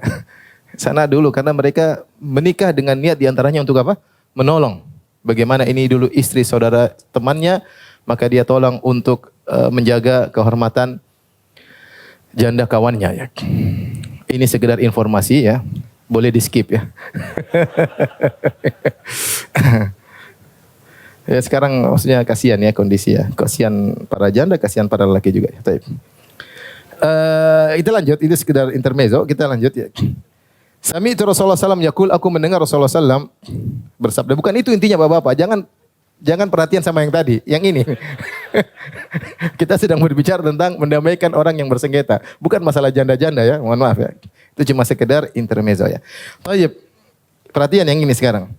Sana dulu karena mereka menikah dengan niat diantaranya untuk apa? Menolong. Bagaimana ini dulu istri saudara temannya, maka dia tolong untuk menjaga kehormatan janda kawannya ya. Ini sekedar informasi ya. Boleh di skip ya. Ya sekarang maksudnya kasihan ya kondisi ya. Kasihan para janda, kasihan para lelaki juga. Baik. Kita lanjut, itu sekedar intermezzo, kita lanjut ya. Sami itu Rasulullah SAW yakul, aku mendengar Rasulullah SAW bersabda. Bukan itu intinya Bapak-bapak, jangan perhatian sama yang tadi, yang ini. Kita sedang berbicara tentang mendamaikan orang yang bersengketa. Bukan masalah janda-janda ya, mohon maaf ya. Itu cuma sekedar intermezzo ya. Baik, perhatian yang ini sekarang.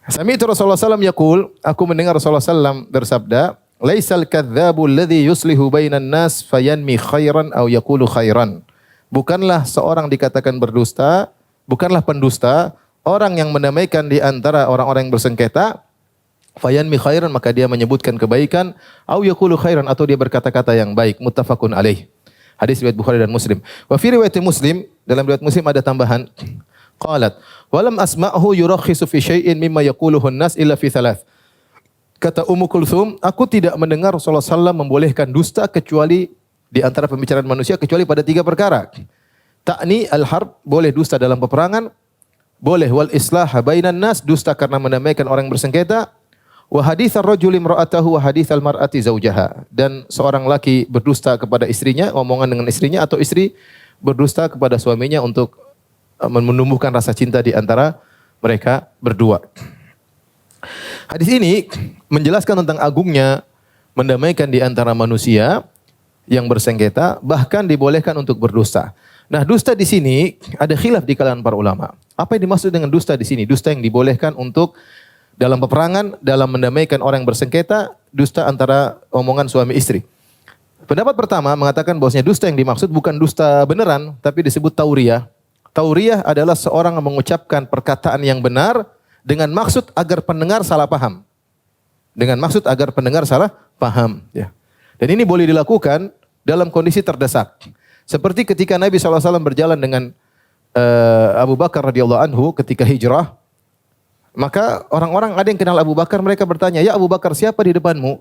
Sami itu Rasulullah SAW yakul, aku mendengar Rasulullah SAW bersabda, laisal kadzabu alladhi yuslihu bainan nas fayanmi khairan aw yaqulu khairan. Bukanlah seorang dikatakan berdusta, bukanlah pendusta, orang yang mendamaikan di antara orang-orang yang bersengketa, fayanmi khairan maka dia menyebutkan kebaikan, aw yaqulu khairan atau dia berkata-kata yang baik, muttafaqun alaih. Hadis riwayat Bukhari dan Muslim. Wa fi riwayat Muslim, dalam riwayat Muslim ada tambahan, qalat, walam asma'hu yurakhisu fi syai'in mimma yaquluhu an-nas illa fi thalath. Kata Ummu Kulthum, aku tidak mendengar Rasulullah SAW membolehkan dusta kecuali di antara pembicaraan manusia kecuali pada 3 perkara. Ta'ni al-harb, boleh dusta dalam peperangan, boleh wal islah bainan nas, dusta karena mendamaikan orang yang bersengketa, wa hadits ar-rajuli imra'atahu wa hadits al-mar'ati zaujaha, dan seorang laki berdusta kepada istrinya, omongan dengan istrinya, atau istri berdusta kepada suaminya untuk menumbuhkan rasa cinta di antara mereka berdua. Hadis ini menjelaskan tentang agungnya mendamaikan di antara manusia yang bersengketa, bahkan dibolehkan untuk berdusta. Nah, dusta di sini ada khilaf di kalangan para ulama. Apa yang dimaksud dengan dusta di sini? Dusta yang dibolehkan untuk dalam peperangan, dalam mendamaikan orang yang bersengketa, dusta antara omongan suami istri. Pendapat pertama mengatakan bahwasanya dusta yang dimaksud bukan dusta beneran, tapi disebut tauriyah. Tauriyah adalah seorang yang mengucapkan perkataan yang benar dengan maksud agar pendengar salah paham. Dengan maksud agar pendengar salah paham. Ya. Dan ini boleh dilakukan dalam kondisi terdesak. Seperti ketika Nabi SAW berjalan dengan Abu Bakar radhiyallahu anhu ketika hijrah. Maka orang-orang ada yang kenal Abu Bakar, mereka bertanya, ya Abu Bakar siapa di depanmu?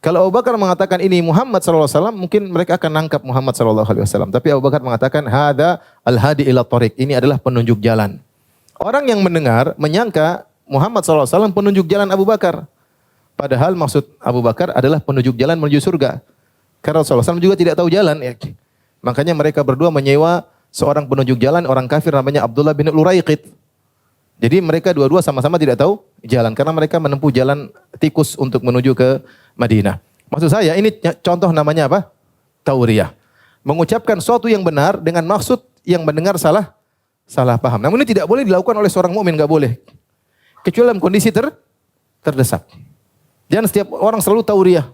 Kalau Abu Bakar mengatakan ini Muhammad SAW, mungkin mereka akan nangkap Muhammad SAW. Tapi Abu Bakar mengatakan, hada al-hadi ila tariq, ini adalah penunjuk jalan. Orang yang mendengar menyangka Muhammad SAW penunjuk jalan Abu Bakar. Padahal maksud Abu Bakar adalah penunjuk jalan menuju surga. Karena Rasulullah SAW juga tidak tahu jalan. Ya. Makanya mereka berdua menyewa seorang penunjuk jalan, orang kafir namanya Abdullah bin Uraiqit. Jadi mereka dua-dua sama-sama tidak tahu jalan. Karena mereka menempuh jalan tikus untuk menuju ke Madinah. Maksud saya ini contoh namanya apa? Tauriyah. Mengucapkan sesuatu yang benar dengan maksud yang mendengar salah paham. Namun ini tidak boleh dilakukan oleh seorang mukmin, enggak boleh. Kecuali dalam kondisi terdesak. Jangan setiap orang selalu tauriyah.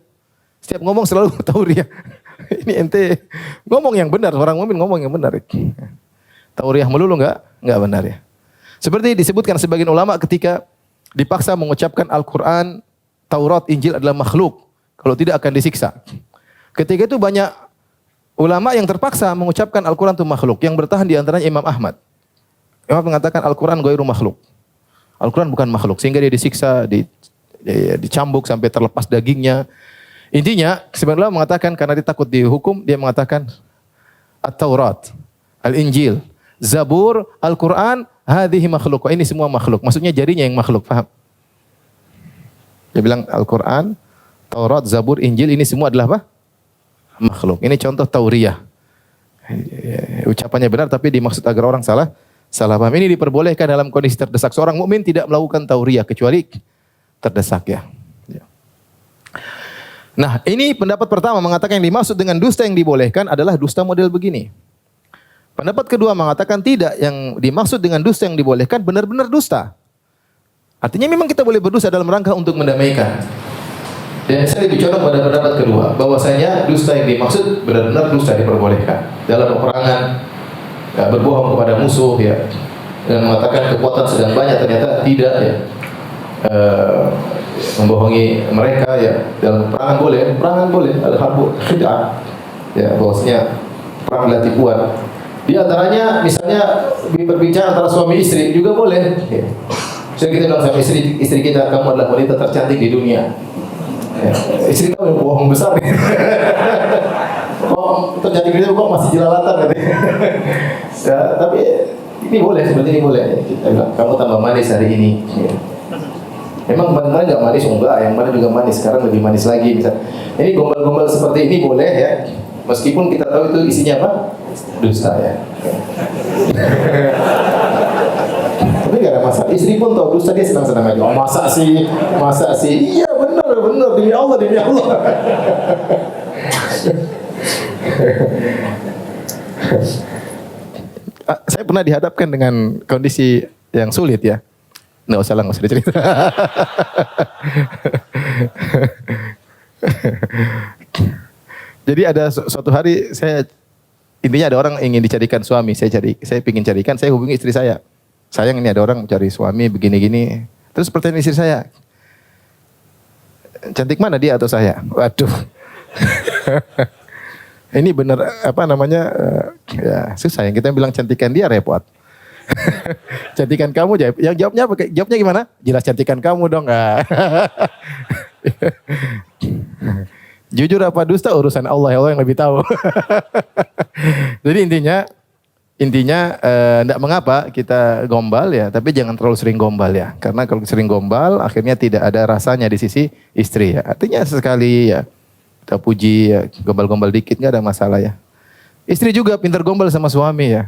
Setiap ngomong selalu tauriyah. Ini ente ngomong yang benar, orang mukmin ngomong yang benar. Tauriyah melulu enggak benar ya. Seperti disebutkan sebagian ulama ketika dipaksa mengucapkan Al-Qur'an, Taurat, Injil adalah makhluk. Kalau tidak akan disiksa. Ketika itu banyak ulama yang terpaksa mengucapkan Al-Qur'an itu makhluk. Yang bertahan di antaranya Imam Ahmad. Imam mengatakan Al-Quran ghairu makhluk. Al-Quran bukan makhluk. Sehingga dia disiksa, dicambuk sampai terlepas dagingnya. Intinya, sebenarnya mengatakan karena dia takut dihukum, dia mengatakan At-Taurat, Al-Injil, Zabur, Al-Quran, hadhihi makhluk. Ini semua makhluk. Maksudnya jarinya yang makhluk. Faham? Dia bilang Al-Quran, Taurat, Zabur, Injil, ini semua adalah apa? Makhluk. Ini contoh tauriyah. ucapannya benar tapi dimaksud agar orang salah paham. Ini diperbolehkan dalam kondisi terdesak. Seorang mukmin tidak melakukan tauriyah kecuali terdesak ya. Nah, ini pendapat pertama mengatakan yang dimaksud dengan dusta yang dibolehkan adalah dusta model begini. Pendapat kedua mengatakan tidak, yang dimaksud dengan dusta yang dibolehkan benar-benar dusta. Artinya memang kita boleh berdusta dalam rangka untuk mendamaikan. Dan saya lebih condong pada pendapat kedua, bahwasanya dusta yang dimaksud benar-benar dusta diperbolehkan. Dalam peperangan, ya, berbohong kepada musuh ya, dan mengatakan kekuatan sedang banyak ternyata tidak ya. Membohongi mereka ya, dalam perangan boleh al-harbu khid'ah ya, bahwasanya perang adalah tipuan. Di antaranya misalnya berbicara antara suami istri juga boleh ya. Misalnya kita bilang sama istri kita, kamu adalah wanita tercantik di dunia ya. Istri kamu yang bohong besar ya. Oh, tercantik itu kok masih jelalatan katanya. Ya, tapi ini boleh, seperti ini boleh kita bilang, kamu tambah manis hari ini ya. Memang kemarin nggak manis, enggak, yang mana juga manis, sekarang lebih manis lagi. Misal, ini gombal-gombal seperti ini boleh ya, meskipun kita tahu itu isinya apa? Dusta ya. Tapi nggak ada masalah. Istri pun tahu dusta, dia senang-senang aja. Oh, masa sih? Iya benar demi Allah. Saya pernah dihadapkan dengan kondisi yang sulit ya. Nggak usah dicerita. Jadi ada suatu hari intinya ada orang ingin dicarikan suami, saya ingin carikan, saya hubungi istri saya. Sayang, ini ada orang mencari suami begini-gini. Terus pertanyaan istri saya, cantik mana dia atau saya? Waduh. Ini benar ya susah, yang kita bilang cantikan dia repot. Cantikan kamu, yang jawabnya apa? Jawabnya gimana? Jelas cantikan kamu dong. Jujur apa dusta urusan Allah yang lebih tahu. Jadi intinya enggak mengapa kita gombal ya, tapi jangan terlalu sering gombal ya. Karena kalau sering gombal akhirnya tidak ada rasanya di sisi istri ya. Artinya sesekali ya kita puji ya, gombal-gombal dikit enggak ada masalah ya. Istri juga pintar gombal sama suami ya.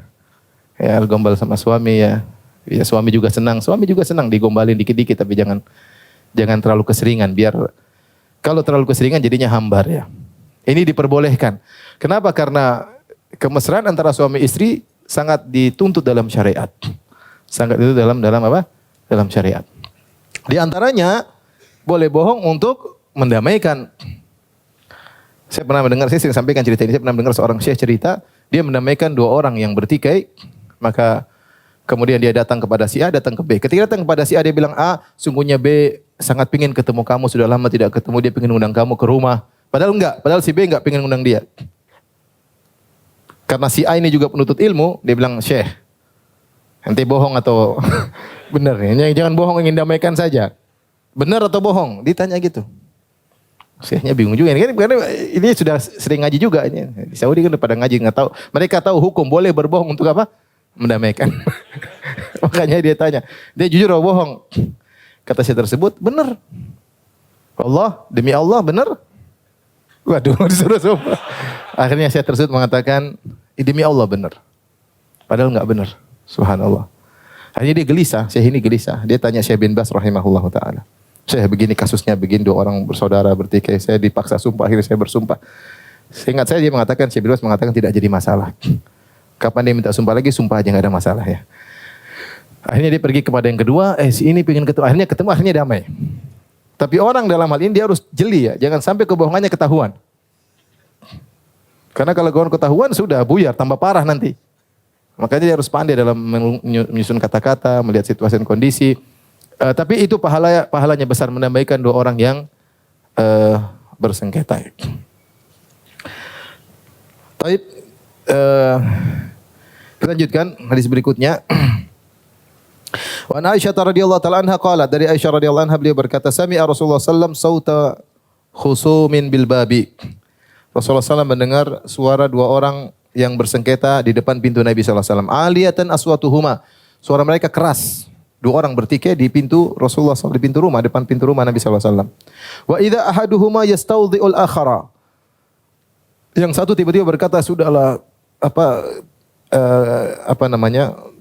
Ya, gombal sama suami ya. Ya suami juga senang digombalin dikit-dikit, tapi jangan terlalu keseringan, biar kalau terlalu keseringan jadinya hambar ya. Ini diperbolehkan. Kenapa? Karena kemesraan antara suami istri sangat dituntut dalam syariat. Sangat itu dalam apa? Dalam syariat. Di antaranya boleh bohong untuk mendamaikan. Saya pernah mendengar, saya sering sampaikan cerita ini, saya pernah mendengar seorang syekh cerita, dia mendamaikan dua orang yang bertikai. Maka kemudian dia datang kepada si A, datang ke B. Ketika datang kepada si A, dia bilang, A, sungguhnya B sangat pingin ketemu kamu, sudah lama tidak ketemu, dia pingin undang kamu ke rumah. Padahal si B enggak pingin undang dia. Karena si A ini juga penuntut ilmu, dia bilang, Syekh, ente bohong atau benar? Jangan bohong, ingin damaikan saja. Benar atau bohong? Ditanya gitu. Syekhnya bingung juga, karena ini sudah sering ngaji juga. Di Saudi kan udah pada ngaji, nggak tahu. Mereka tahu hukum, boleh berbohong untuk apa? Mendamaikan. Makanya dia tanya, dia jujur atau bohong? Kata saya tersebut, benar. Demi Allah benar. Waduh, disuruh semua. Akhirnya saya tersebut mengatakan, demi Allah benar. Padahal enggak benar. Subhanallah. Akhirnya dia gelisah, Syekh ini gelisah. Dia tanya Syekh bin Bas rahimahullah ta'ala. Syekh begini kasusnya, begini dua orang bersaudara bertikai. Saya dipaksa sumpah, akhirnya saya bersumpah. Seingat saya dia mengatakan, Syekh bin Bas mengatakan tidak jadi masalah. Kapan dia minta sumpah lagi, sumpah aja nggak ada masalah ya. Akhirnya dia pergi kepada yang kedua, si ini pengen ketemu, akhirnya damai. Tapi orang dalam hal ini dia harus jeli ya, jangan sampai kebohongannya ketahuan. Karena kalau kebohongan ketahuan sudah buyar, tambah parah nanti. Makanya dia harus pandai dalam menyusun kata-kata, melihat situasi dan kondisi. Tapi itu pahalanya besar, menambahkan dua orang yang bersengketa. Baik. Kita lanjutkan hadis berikutnya. Wa an Aisyah radhiyallahu taala anha qalat, dari Aisyah radhiyallahu anha beliau berkata, sami'a Rasulullah sallam sauta khusumin bil babi. Rasulullah sallam mendengar suara dua orang yang bersengketa di depan pintu Nabi sallallahu alaihi wasallam. Aliyatan aswatuhuma. Suara mereka keras. Dua orang bertikai di pintu Rasulullah sallallahu di pintu rumah, depan pintu rumah Nabi sallallahu alaihi wasallam. Wa idza ahaduhuma yastawdhi'ul akhara. Yang satu tiba-tiba berkata, sudahlah,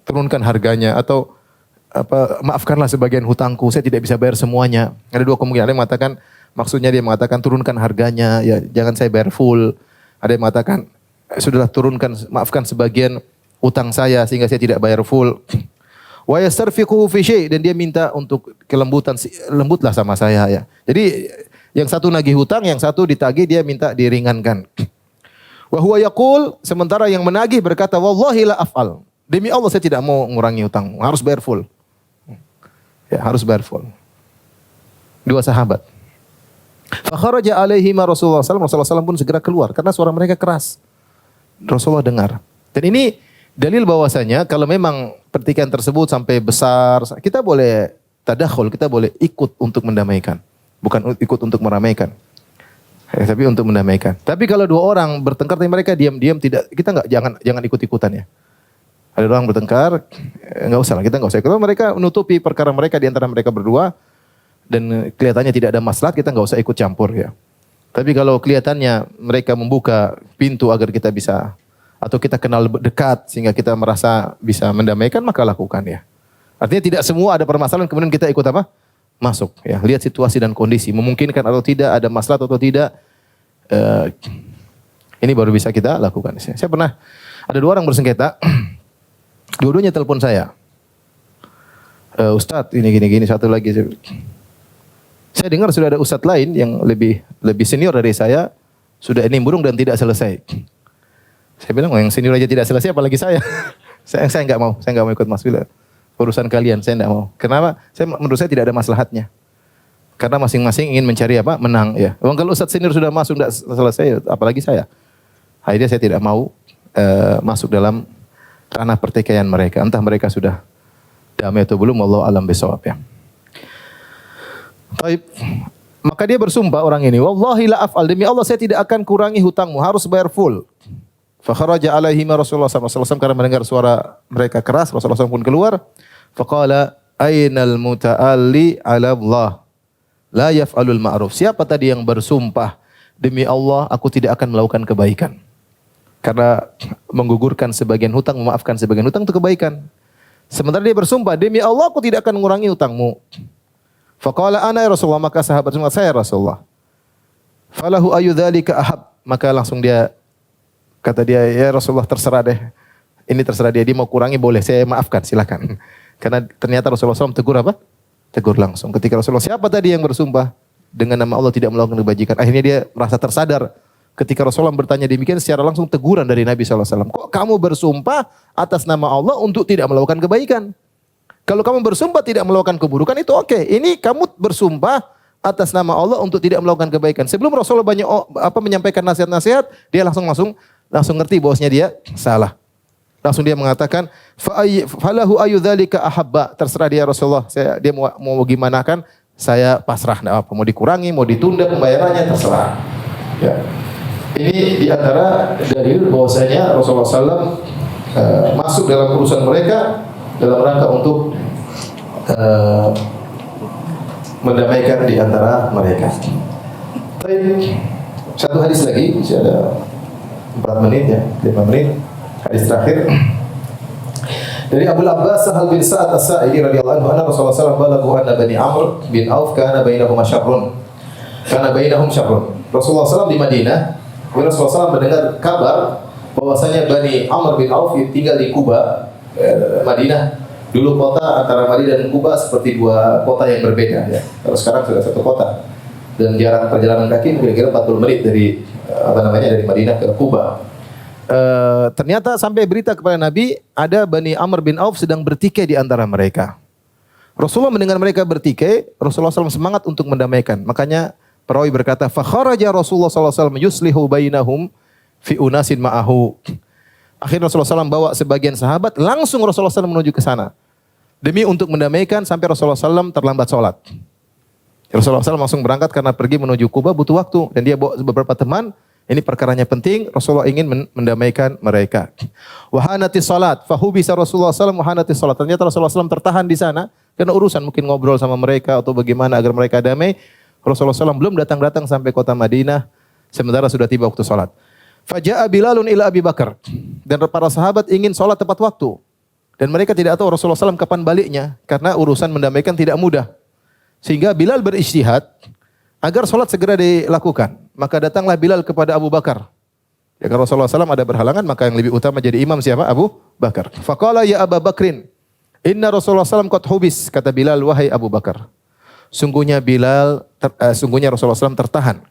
turunkan harganya atau maafkanlah sebagian hutangku, saya tidak bisa bayar semuanya. Ada dua kemungkinan. Ada yang mengatakan maksudnya dia mengatakan turunkan harganya, ya jangan saya bayar full. Ada yang mengatakan sudahlah maafkan sebagian utang saya sehingga saya tidak bayar full. Wa yastarfiquhu fi syai', dan dia minta untuk kelembutan, lembutlah sama saya ya. Jadi yang satu nagih hutang, yang satu ditagih, dia minta diringankan. Wa huwa yaqul, sementara yang menagih berkata wallahi la af'al. Demi Allah saya tidak mau mengurangi hutang, harus bayar full. Ya, harus bayar full. Dua sahabat. Fa kharaja alaihi Rasulullah sallallahu alaihi wasallam pun segera keluar karena suara mereka keras. Rasulullah dengar. Dan ini dalil bahwasanya kalau memang pertikaian tersebut sampai besar, kita boleh tadakhul, kita boleh ikut untuk mendamaikan. Bukan ikut untuk meramaikan. Tapi untuk mendamaikan. Tapi kalau dua orang bertengkar, mereka diam-diam, tidak, kita jangan ikut-ikutan ya. Ada dua orang bertengkar, kita nggak usah ikut. Mereka menutupi perkara mereka di antara mereka berdua dan kelihatannya tidak ada maslahat, kita nggak usah ikut campur ya. Tapi kalau kelihatannya mereka membuka pintu agar kita bisa, atau kita kenal dekat sehingga kita merasa bisa mendamaikan, maka lakukan ya. Artinya tidak semua ada permasalahan kemudian kita ikut apa? Masuk ya. Lihat situasi dan kondisi, memungkinkan atau tidak, ada maslahat atau tidak. Ini baru bisa kita lakukan. Saya pernah ada dua orang bersengketa, dua-duanya telepon saya. Ustadz ini gini, satu lagi. Saya dengar sudah ada ustadz lain yang lebih senior dari saya, sudah nimbrung dan tidak selesai. Saya bilang, yang senior aja tidak selesai, apalagi saya. saya nggak mau ikut masuk urusan kalian, saya tidak mau. Kenapa? Menurut saya tidak ada maslahatnya. Karena masing-masing ingin mencari apa? Menang ya. Kalau ustadz senior sudah masuk tidak selesai, apalagi saya. Akhirnya saya tidak mau masuk dalam ranah pertikaian mereka. Entah mereka sudah damai atau belum, wallahu alam bisawab ya. Baik. Maka dia bersumpah orang ini, wallahi la af'al, demi Allah saya tidak akan kurangi hutangmu, harus bayar full. Fa kharaja alaihi Rasulullah sallallahu alaihi wasallam, karena mendengar suara mereka keras, Rasulullah SAW pun keluar. Faqala ainal muta'alli 'ala Allah la yaf'alul ma'ruf. Siapa tadi yang bersumpah demi Allah aku tidak akan melakukan kebaikan? Karena menggugurkan sebagian hutang, memaafkan sebagian hutang itu kebaikan. Sementara dia bersumpah demi Allah aku tidak akan mengurangi hutangmu. Faqala ana ya Rasulullah, maka sahabat semua, saya Rasulullah. Falahu ayu dzalika ahab, maka langsung dia kata dia, ya Rasulullah terserah deh. Ini terserah dia mau kurangi boleh, saya maafkan silakan. Karena ternyata Rasulullah SAW tegur apa? Tegur langsung. Ketika Rasulullah, siapa tadi yang bersumpah dengan nama Allah tidak melakukan kebajikan? Akhirnya dia merasa tersadar. Ketika Rasulullah bertanya demikian, secara langsung teguran dari Nabi SAW. Kok kamu bersumpah atas nama Allah untuk tidak melakukan kebaikan? Kalau kamu bersumpah tidak melakukan keburukan itu oke. Ini kamu bersumpah atas nama Allah untuk tidak melakukan kebaikan. Sebelum Rasulullah banyak menyampaikan nasihat-nasihat, dia langsung ngerti bahwasanya dia salah. Langsung dia mengatakan, falahu ayu dzalika ahabba, terserah dia Rasulullah. Dia mau gimana kan? Saya pasrah, enggak apa, mau dikurangi, mau ditunda pembayarannya terserah. Ya. Ini di antara dalil bahwasanya Rasulullah SAW masuk dalam urusan mereka dalam rangka untuk mendamaikan di antara mereka. Satu hadis lagi, masih ada 4 menit ya, 5 menit. Hadis terakhir dari Abu Abbas Sahal bin Sa'ad As-Sa'idi radhiyallahu anhu, anna Rasulullah sallallahu alaihi wasallam balagha Bani Amr bin Auf kana bainahum syarrun. Rasulullah SAW di Madinah, Rasulullah SAW mendengar kabar bahwasanya Bani Amr bin Auf tinggal di Kuba, Madinah. Dulu kota antara Madinah dan Kuba seperti dua kota yang berbeda ya. Kalau sekarang sudah satu kota. Dan jarak perjalanan kaki kira-kira 40 menit dari dari Madinah ke Kuba. Ternyata sampai berita kepada Nabi ada Bani Amr bin Auf sedang bertikai di antara mereka. Rasulullah mendengar mereka bertikai, Rasulullah SAW semangat untuk mendamaikan. Makanya perawi berkata, fa kharaja Rasulullah SAW yuslihu bainahum fi unasin ma'ahu. Akhirnya Rasulullah SAW bawa sebagian sahabat, langsung Rasulullah SAW menuju ke sana. Demi untuk mendamaikan sampai Rasulullah SAW terlambat sholat. Rasulullah SAW langsung berangkat karena pergi menuju Kuba butuh waktu. Dan dia bawa beberapa teman, ini perkaranya penting, Rasulullah ingin mendamaikan mereka. Wahanatis sholat, fahubisa Rasulullah SAW wahanatis sholat. Ternyata Rasulullah SAW tertahan di sana, karena urusan mungkin ngobrol sama mereka atau bagaimana agar mereka damai. Rasulullah SAW belum datang-datang sampai kota Madinah, sementara sudah tiba waktu sholat. Faja'a Bilalun ila Abi Bakar. Dan para sahabat ingin sholat tepat waktu. Dan mereka tidak tahu Rasulullah SAW kapan baliknya. Karena urusan mendamaikan tidak mudah. Sehingga Bilal berijtihad agar sholat segera dilakukan. Maka datanglah Bilal kepada Abu Bakar. Ya, kalau Rasulullah SAW ada berhalangan, maka yang lebih utama jadi imam siapa? Abu Bakar. Faqala ya Abu Bakrin, inna Rasulullah SAW qad hubis. Kata Bilal, wahai Abu Bakar. Sungguhnya Rasulullah SAW tertahan.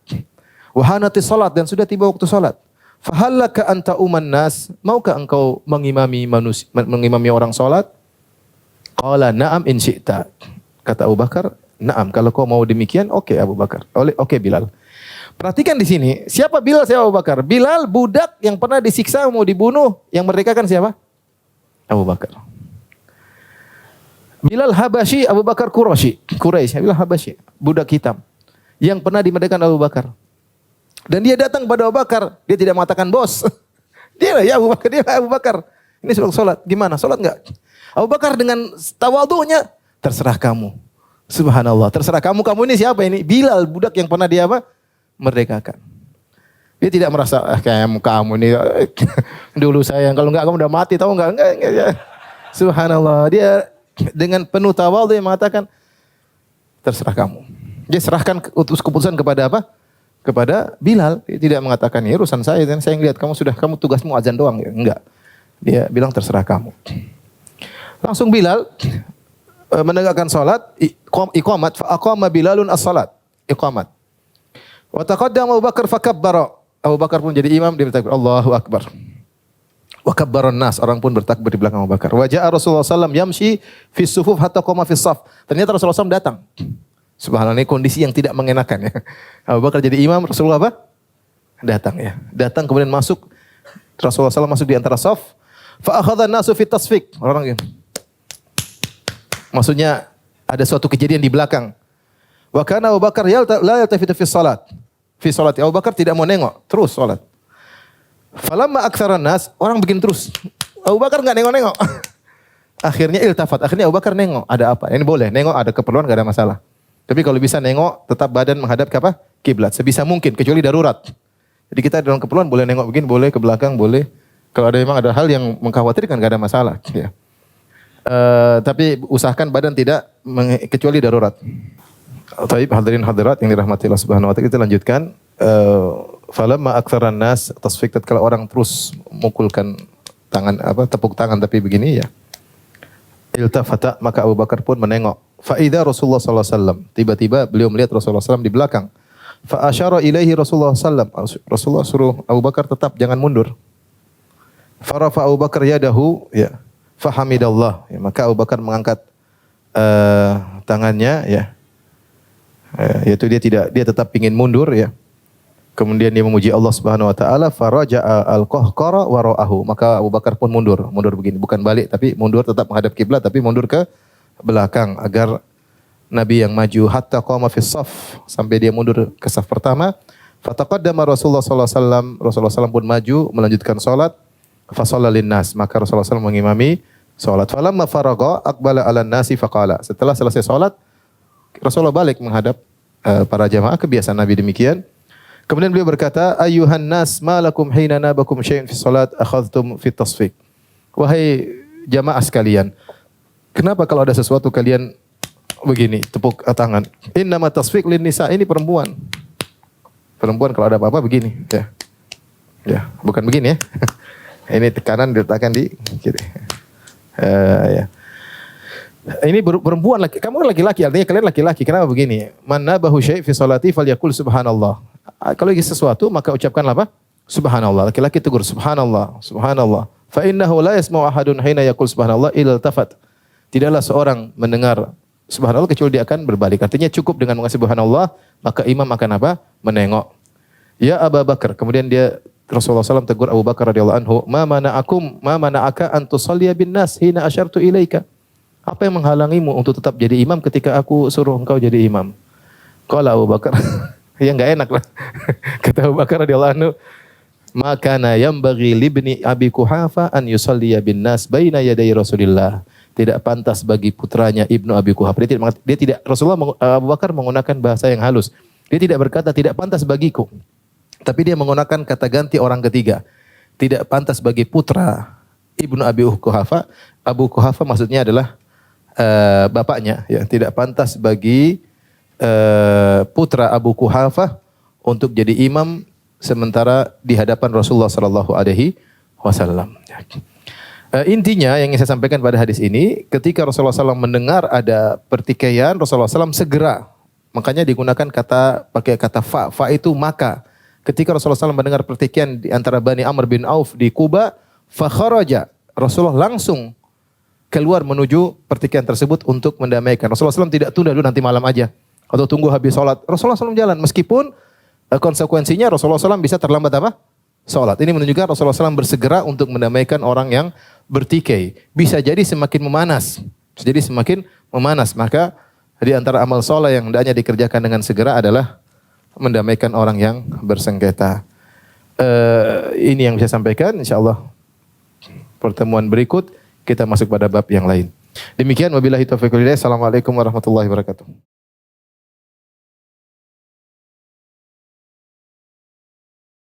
Wahanati salat, dan sudah tiba waktu salat. Fahallaka anta uman nas, maukah engkau mengimami orang salat? Qala na'am in syi'ta. Kata Abu Bakar, na'am, kalau kau mau demikian, oke Abu Bakar. Oke Bilal. Perhatikan di sini, siapa Bilal, siapa Abu Bakar? Bilal budak yang pernah disiksa mau dibunuh, yang merdekakan siapa? Abu Bakar. Bilal Habasyi, Abu Bakar Quraisy. Bilal Habasyi, budak hitam yang pernah dimerdekakan Abu Bakar. Dan dia datang pada Abu Bakar, dia tidak mengatakan bos. Dia lah ya Abu Bakar, dia Abu Bakar. Ini suruh salat, gimana? Salat enggak? Abu Bakar dengan tawadhunya, terserah kamu. Subhanallah, terserah kamu ini siapa ini? Bilal, budak yang pernah dia apa? Merdekakan. Dia tidak merasa kayak kamu ini dulu sayang, kalau enggak kamu udah mati, tahu enggak? Enggak. Subhanallah, dia dengan penuh tawadhu dia mengatakan terserah kamu. Dia serahkan keputusan kepada apa? Kepada Bilal. Dia tidak mengatakan ya urusan saya, dan saya ngelihat kamu tugasmu azan doang. Enggak. Dia bilang terserah kamu. Langsung Bilal menegakkan salat, iqamat, fa aqama Bilalun as-salat. Iqamat. Wa taqaddama Abu Bakar fakabbara. Abu Bakar pun jadi imam, dia bertakbir Allahu Akbar. Wa kabbaran nas, orang pun bertakbir di belakang Abu Bakar. Wa ja'a Rasulullah sallallahu yamshi fi sufuf hatta qama fi shaf. Ternyata Rasulullah SAW datang. Subhanallah, ini kondisi yang tidak mengenakan ya. Abu Bakar jadi imam, Rasulullah apa? Datang ya. Datang kemudian masuk, Rasulullah SAW masuk di antara shaf. Fa akhadha an-nasu fi tasfiq. Orang gitu. Maksudnya ada suatu kejadian di belakang. Wa kana Abu Bakar la yaltafitu fi salat. Fi salati Abu Bakar tidak mau nengok, terus salat. Falamma aktsaran nas, orang begini terus. Abu Bakar enggak nengok-nengok. Akhirnya iltafat, akhirnya Abu Bakar nengok, ada apa? Ini boleh, nengok ada keperluan enggak ada masalah. Tapi kalau bisa nengok, tetap badan menghadap ke apa? Kiblat, sebisa mungkin, kecuali darurat. Jadi kita dalam keperluan boleh nengok begini, boleh ke belakang, boleh. Kalau memang ada hal yang mengkhawatirkan enggak ada masalah. Ya. Tapi usahakan badan tidak kecuali darurat. Taib hadirin hadirat yang dirahmati Allah Subhanahu wa taala, kita lanjutkan. Falamma aktsaran nas tasfiq, tatkala orang terus mukulkan tangan tepuk tangan tapi begini ya. Iltafata, maka Abu Bakar pun menengok. Fa idza Rasulullah sallallahu alaihi wasallam, tiba-tiba beliau melihat Rasulullah sallallahu di belakang. Fa asyara ilaihi Rasulullah sallallahu, Rasulullah suruh Abu Bakar tetap jangan mundur. Farafa Abu Bakar yadahu ya. Fa hamidallah, ya, maka Abu Bakar mengangkat tangannya ya. Yaitu dia tetap ingin mundur ya. Kemudian dia memuji Allah Subhanahu wa taala, faraja'a al-qahqara wara'ahu. Maka Abu Bakar pun mundur begini, bukan balik tapi mundur, tetap menghadap kiblat tapi mundur ke belakang agar Nabi yang maju, hatta qama fi shaf, sampai dia mundur ke saf pertama. Fataqaddama Rasulullah sallallahu alaihi wasallam, Rasulullah SAW pun maju melanjutkan salat. Fa shalla linnas, maka Rasulullah SAW mengimami salat. Falamma faragha aqbala 'alan nasi faqala. Setelah selesai salat, Rasulullah balik menghadap para jamaah, kebiasaan Nabi demikian. Kemudian beliau berkata, ayyuhan nas ma lakum hina nabakum syai'un fi salat akhadhtum fi tasfiq. Wahai jamaah sekalian, kenapa kalau ada sesuatu kalian begini, tepuk tangan? Innama tasfiq lin nisa, ini perempuan. Perempuan kalau ada apa-apa begini, ya. Ya, bukan begini ya. Ini tekanan diletakkan di kiri. Ya. Ini perempuan, kamu laki-laki, artinya kalian laki-laki. Kenapa begini? Man nabahu syai' fi salati falyaqul subhanallah. Kalau lagi sesuatu maka ucapkanlah apa? Subhanallah. Laki-laki tegur subhanallah, subhanallah. Fa innahu la yasma'u ahadun hina yaqul subhanallah illa iltafat. Tidaklah seorang mendengar subhanallah kecuali dia akan berbalik. Artinya cukup dengan mengasih subhanallah, maka imam akan apa? Menengok. Ya Abu Bakar. Kemudian Rasulullah SAW tegur Abu Bakar radhiyallahu anhu, ma mana'aka an tusalliya bin nas hina asyartu ilaika. Apa yang menghalangimu untuk tetap jadi imam ketika aku suruh engkau jadi imam? Qala Abu Bakar, ya enggak enak lah. Kata Abu Bakar radhiyallahu anhu, maka yambaghi libni Abi Quhafa an yusalliya bin nas baina yaday Rasulillah. Tidak pantas bagi putranya Ibnu Abi Quhafa. Dia tidak Rasulullah Abu Bakar menggunakan bahasa yang halus. Dia tidak berkata tidak pantas bagiku Tapi dia menggunakan kata ganti orang ketiga. Tidak pantas bagi putra Ibnu Abi Quhafa. Abu Quhafa maksudnya adalah bapaknya. Ya, tidak pantas bagi putra Abu Quhafa untuk jadi imam sementara di hadapan Rasulullah sallallahu alaihi wasallam. Intinya yang ingin saya sampaikan pada hadis ini, ketika Rasulullah SAW mendengar ada pertikaian, Rasulullah SAW segera, makanya digunakan pakai kata fa. Fa itu maka. Ketika Rasulullah SAW mendengar pertikaian di antara Bani Amr bin Auf di Kuba, fa kharaja. Rasulullah langsung keluar menuju pertikaian tersebut untuk mendamaikan. Rasulullah SAW tidak tunda dulu nanti malam aja atau tunggu habis sholat. Rasulullah SAW jalan meskipun konsekuensinya Rasulullah SAW bisa terlambat apa? Sholat. Ini menunjukkan Rasulullah SAW bersegera untuk mendamaikan orang yang bertikai. Bisa jadi semakin memanas. Bisa jadi semakin memanas. Maka di antara amal sholat yang hendaknya dikerjakan dengan segera adalah mendamaikan orang yang bersengketa. Ini yang bisa sampaikan. InsyaAllah pertemuan berikut kita masuk pada bab yang lain. Demikian wabillahi taufiq wal hidayah. Assalamualaikum warahmatullahi wabarakatuh.